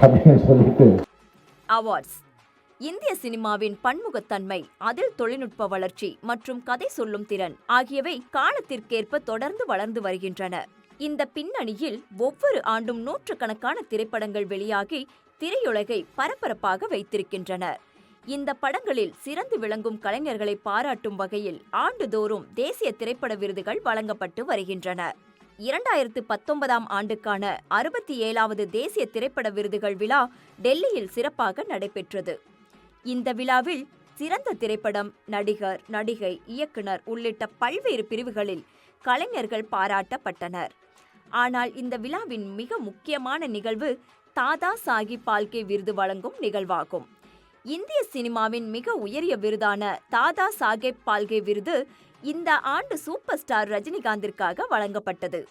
அப்படின்னு சொல்லிட்டு.
அவார்ட்ஸ். இந்திய சினிமாவின் பன்முகத்தன்மை, அதில் தொழில்நுட்ப வளர்ச்சி மற்றும் கதை சொல்லும் திறன் ஆகியவை காலத்திற்கேற்ப தொடர்ந்து வளர்ந்து வருகின்றன. இந்த பின்னணியில் ஒவ்வொரு ஆண்டும் நூற்றுக்கணக்கான திரைப்படங்கள் வெளியாகி திரையுலகை பரபரப்பாக வைத்திருக்கின்றன. இந்த படங்களில் சிறந்து விளங்கும் கலைஞர்களை பாராட்டும் வகையில் ஆண்டுதோறும் தேசிய திரைப்பட விருதுகள் வழங்கப்பட்டு வருகின்றன. 2019ஆம் ஆண்டுக்கான 67வது தேசிய திரைப்பட விருதுகள் விழா டெல்லியில் சிறப்பாக நடைபெற்றது. இந்த விழாவில் சிறந்த திரைப்படம், நடிகர், நடிகை, இயக்குனர் உள்ளிட்ட பல்வேறு பிரிவுகளில் கலைஞர்கள் பாராட்டப்பட்டனர். ஆனால் இந்த விழாவின் மிக முக்கியமான நிகழ்வு தாதா சாஹிப் பால்கே விருது வழங்கும் நிகழ்வாகும். இந்திய சினிமாவின் மிக உயரிய விருதான தாதா சாஹேப் பால்கே விருது இந்த ஆண்டு சூப்பர் ஸ்டார் ரஜினிகாந்திற்காக வழங்கப்பட்டது.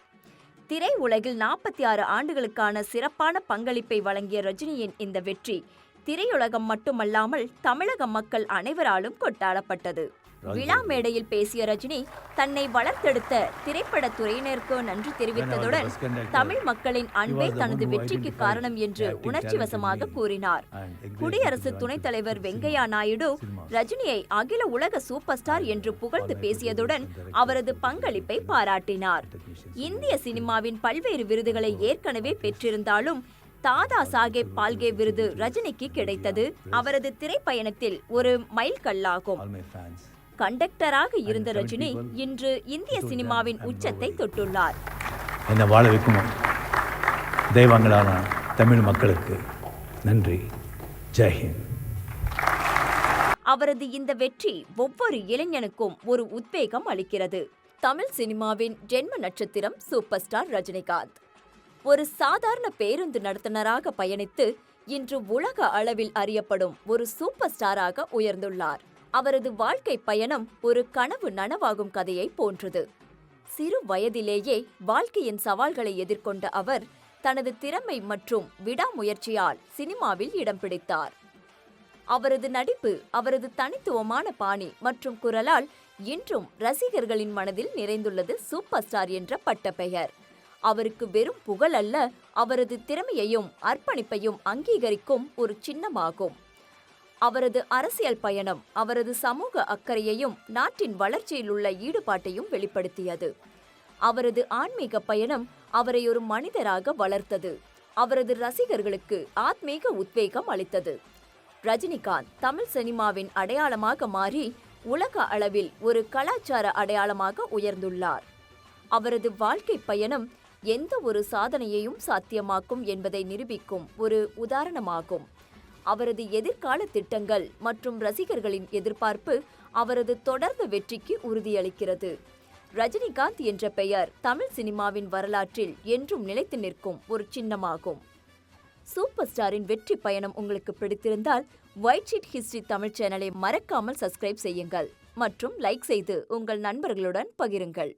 திரை உலகில் 46 ஆண்டுகளுக்கான சிறப்பான பங்களிப்பை வழங்கிய ரஜினியின் இந்த வெற்றி திரையுலகம் மட்டுமல்லாமல் தமிழக மக்கள் அனைவராலும் கொண்டாடப்பட்டது. விழா மேடையில் பேசிய ரஜினி தன்னை வளர்த்தெடுத்த திரைப்படத் துறையினருக்கு நன்றி தெரிவித்ததுடன் தமிழ் மக்களின் அன்பே தனது வெற்றிக்கு காரணம் என்று உணர்ச்சி வசமாக கூறினார். குடியரசு துணைத் தலைவர் வெங்கையா நாயுடு ரஜினியை அகில உலக சூப்பர் ஸ்டார் என்று புகழ்ந்து பேசியதுடன் அவரது பங்களிப்பை பாராட்டினார். இந்திய சினிமாவின் பல்வேறு விருதுகளை ஏற்கனவே பெற்றிருந்தாலும் தாதா சாஹேப் பால்கே விருது ரஜினிக்கு கிடைத்தது அவரது திரைப்பயணத்தில் ஒரு மைல்கல்லாகும். கண்டக்டராக இருந்த ரஜினி இன்று இந்திய சினிமாவின் உச்சத்தை தொட்டுள்ளார்.
என்னை வாழ வைக்கும் தெய்வங்களான தமிழ் மக்களுக்கு நன்றி. ஜெய்ஹிந்த்.
அவரது இந்த வெற்றி ஒவ்வொரு இளைஞனுக்கும் ஒரு உத்வேகம் அளிக்கிறது. தமிழ் சினிமாவின் ஜென்ம நட்சத்திரம் சூப்பர் ஸ்டார் ரஜினிகாந்த். ஒரு சாதாரண பேருந்து நடத்துனராக பயணித்து இன்று உலக அளவில் அறியப்படும் ஒரு சூப்பர் ஸ்டாராக உயர்ந்துள்ளார். அவரது வாழ்க்கை பயணம் ஒரு கனவு நனவாகும் கதையை போன்றது. சிறு வயதிலேயே வாழ்க்கையின் சவால்களை எதிர்கொண்ட அவர் தனது திறமை மற்றும் விடாமுயற்சியால் சினிமாவில் இடம் பிடித்தார். அவரது நடிப்பு, அவரது தனித்துவமான பாணி மற்றும் குரலால் இன்றும் ரசிகர்களின் மனதில் நிறைந்துள்ளது சூப்பர் ஸ்டார் என்ற பட்டப்பெயர். அவருக்கு வெறும் புகழ் அல்ல, அவரது திறமையையும் அர்ப்பணிப்பையும் அங்கீகரிக்கும் ஒரு சின்னமாகும். அவரது அரசியல் பயணம் அவரது சமூக அக்கறையையும் நாட்டின் வளர்ச்சியில் உள்ள ஈடுபாட்டையும் வெளிப்படுத்தியது. அவரது ஆன்மீக பயணம் அவரை ஒரு மனிதராக வளர்த்தது. அவரது ரசிகர்களுக்கு ஆத்மீக உத்வேகம் அளித்தது. ரஜினிகாந்த் தமிழ் சினிமாவின் அடையாளமாக மாறி உலக அளவில் ஒரு கலாச்சார அடையாளமாக உயர்ந்துள்ளார். அவரது வாழ்க்கை பயணம் எந்த ஒரு சாதனையையும் சாத்தியமாக்கும் என்பதை நிரூபிக்கும் ஒரு உதாரணமாகும். அவரது எதிர்கால திட்டங்கள் மற்றும் ரசிகர்களின் எதிர்பார்ப்பு அவரது தொடர்ந்த வெற்றிக்கு உறுதியளிக்கிறது. ரஜினிகாந்த் என்ற பெயர் தமிழ் சினிமாவின் வரலாற்றில் என்றும் நிலைத்து நிற்கும் ஒரு சின்னமாகும். சூப்பர் ஸ்டாரின் வெற்றி பயணம் உங்களுக்கு பிடித்திருந்தால் ஒயிட் ஷீட் ஹிஸ்டரி தமிழ் சேனலை மறக்காமல் சப்ஸ்கிரைப் செய்யுங்கள் மற்றும் லைக் செய்து உங்கள் நண்பர்களுடன் பகிருங்கள்.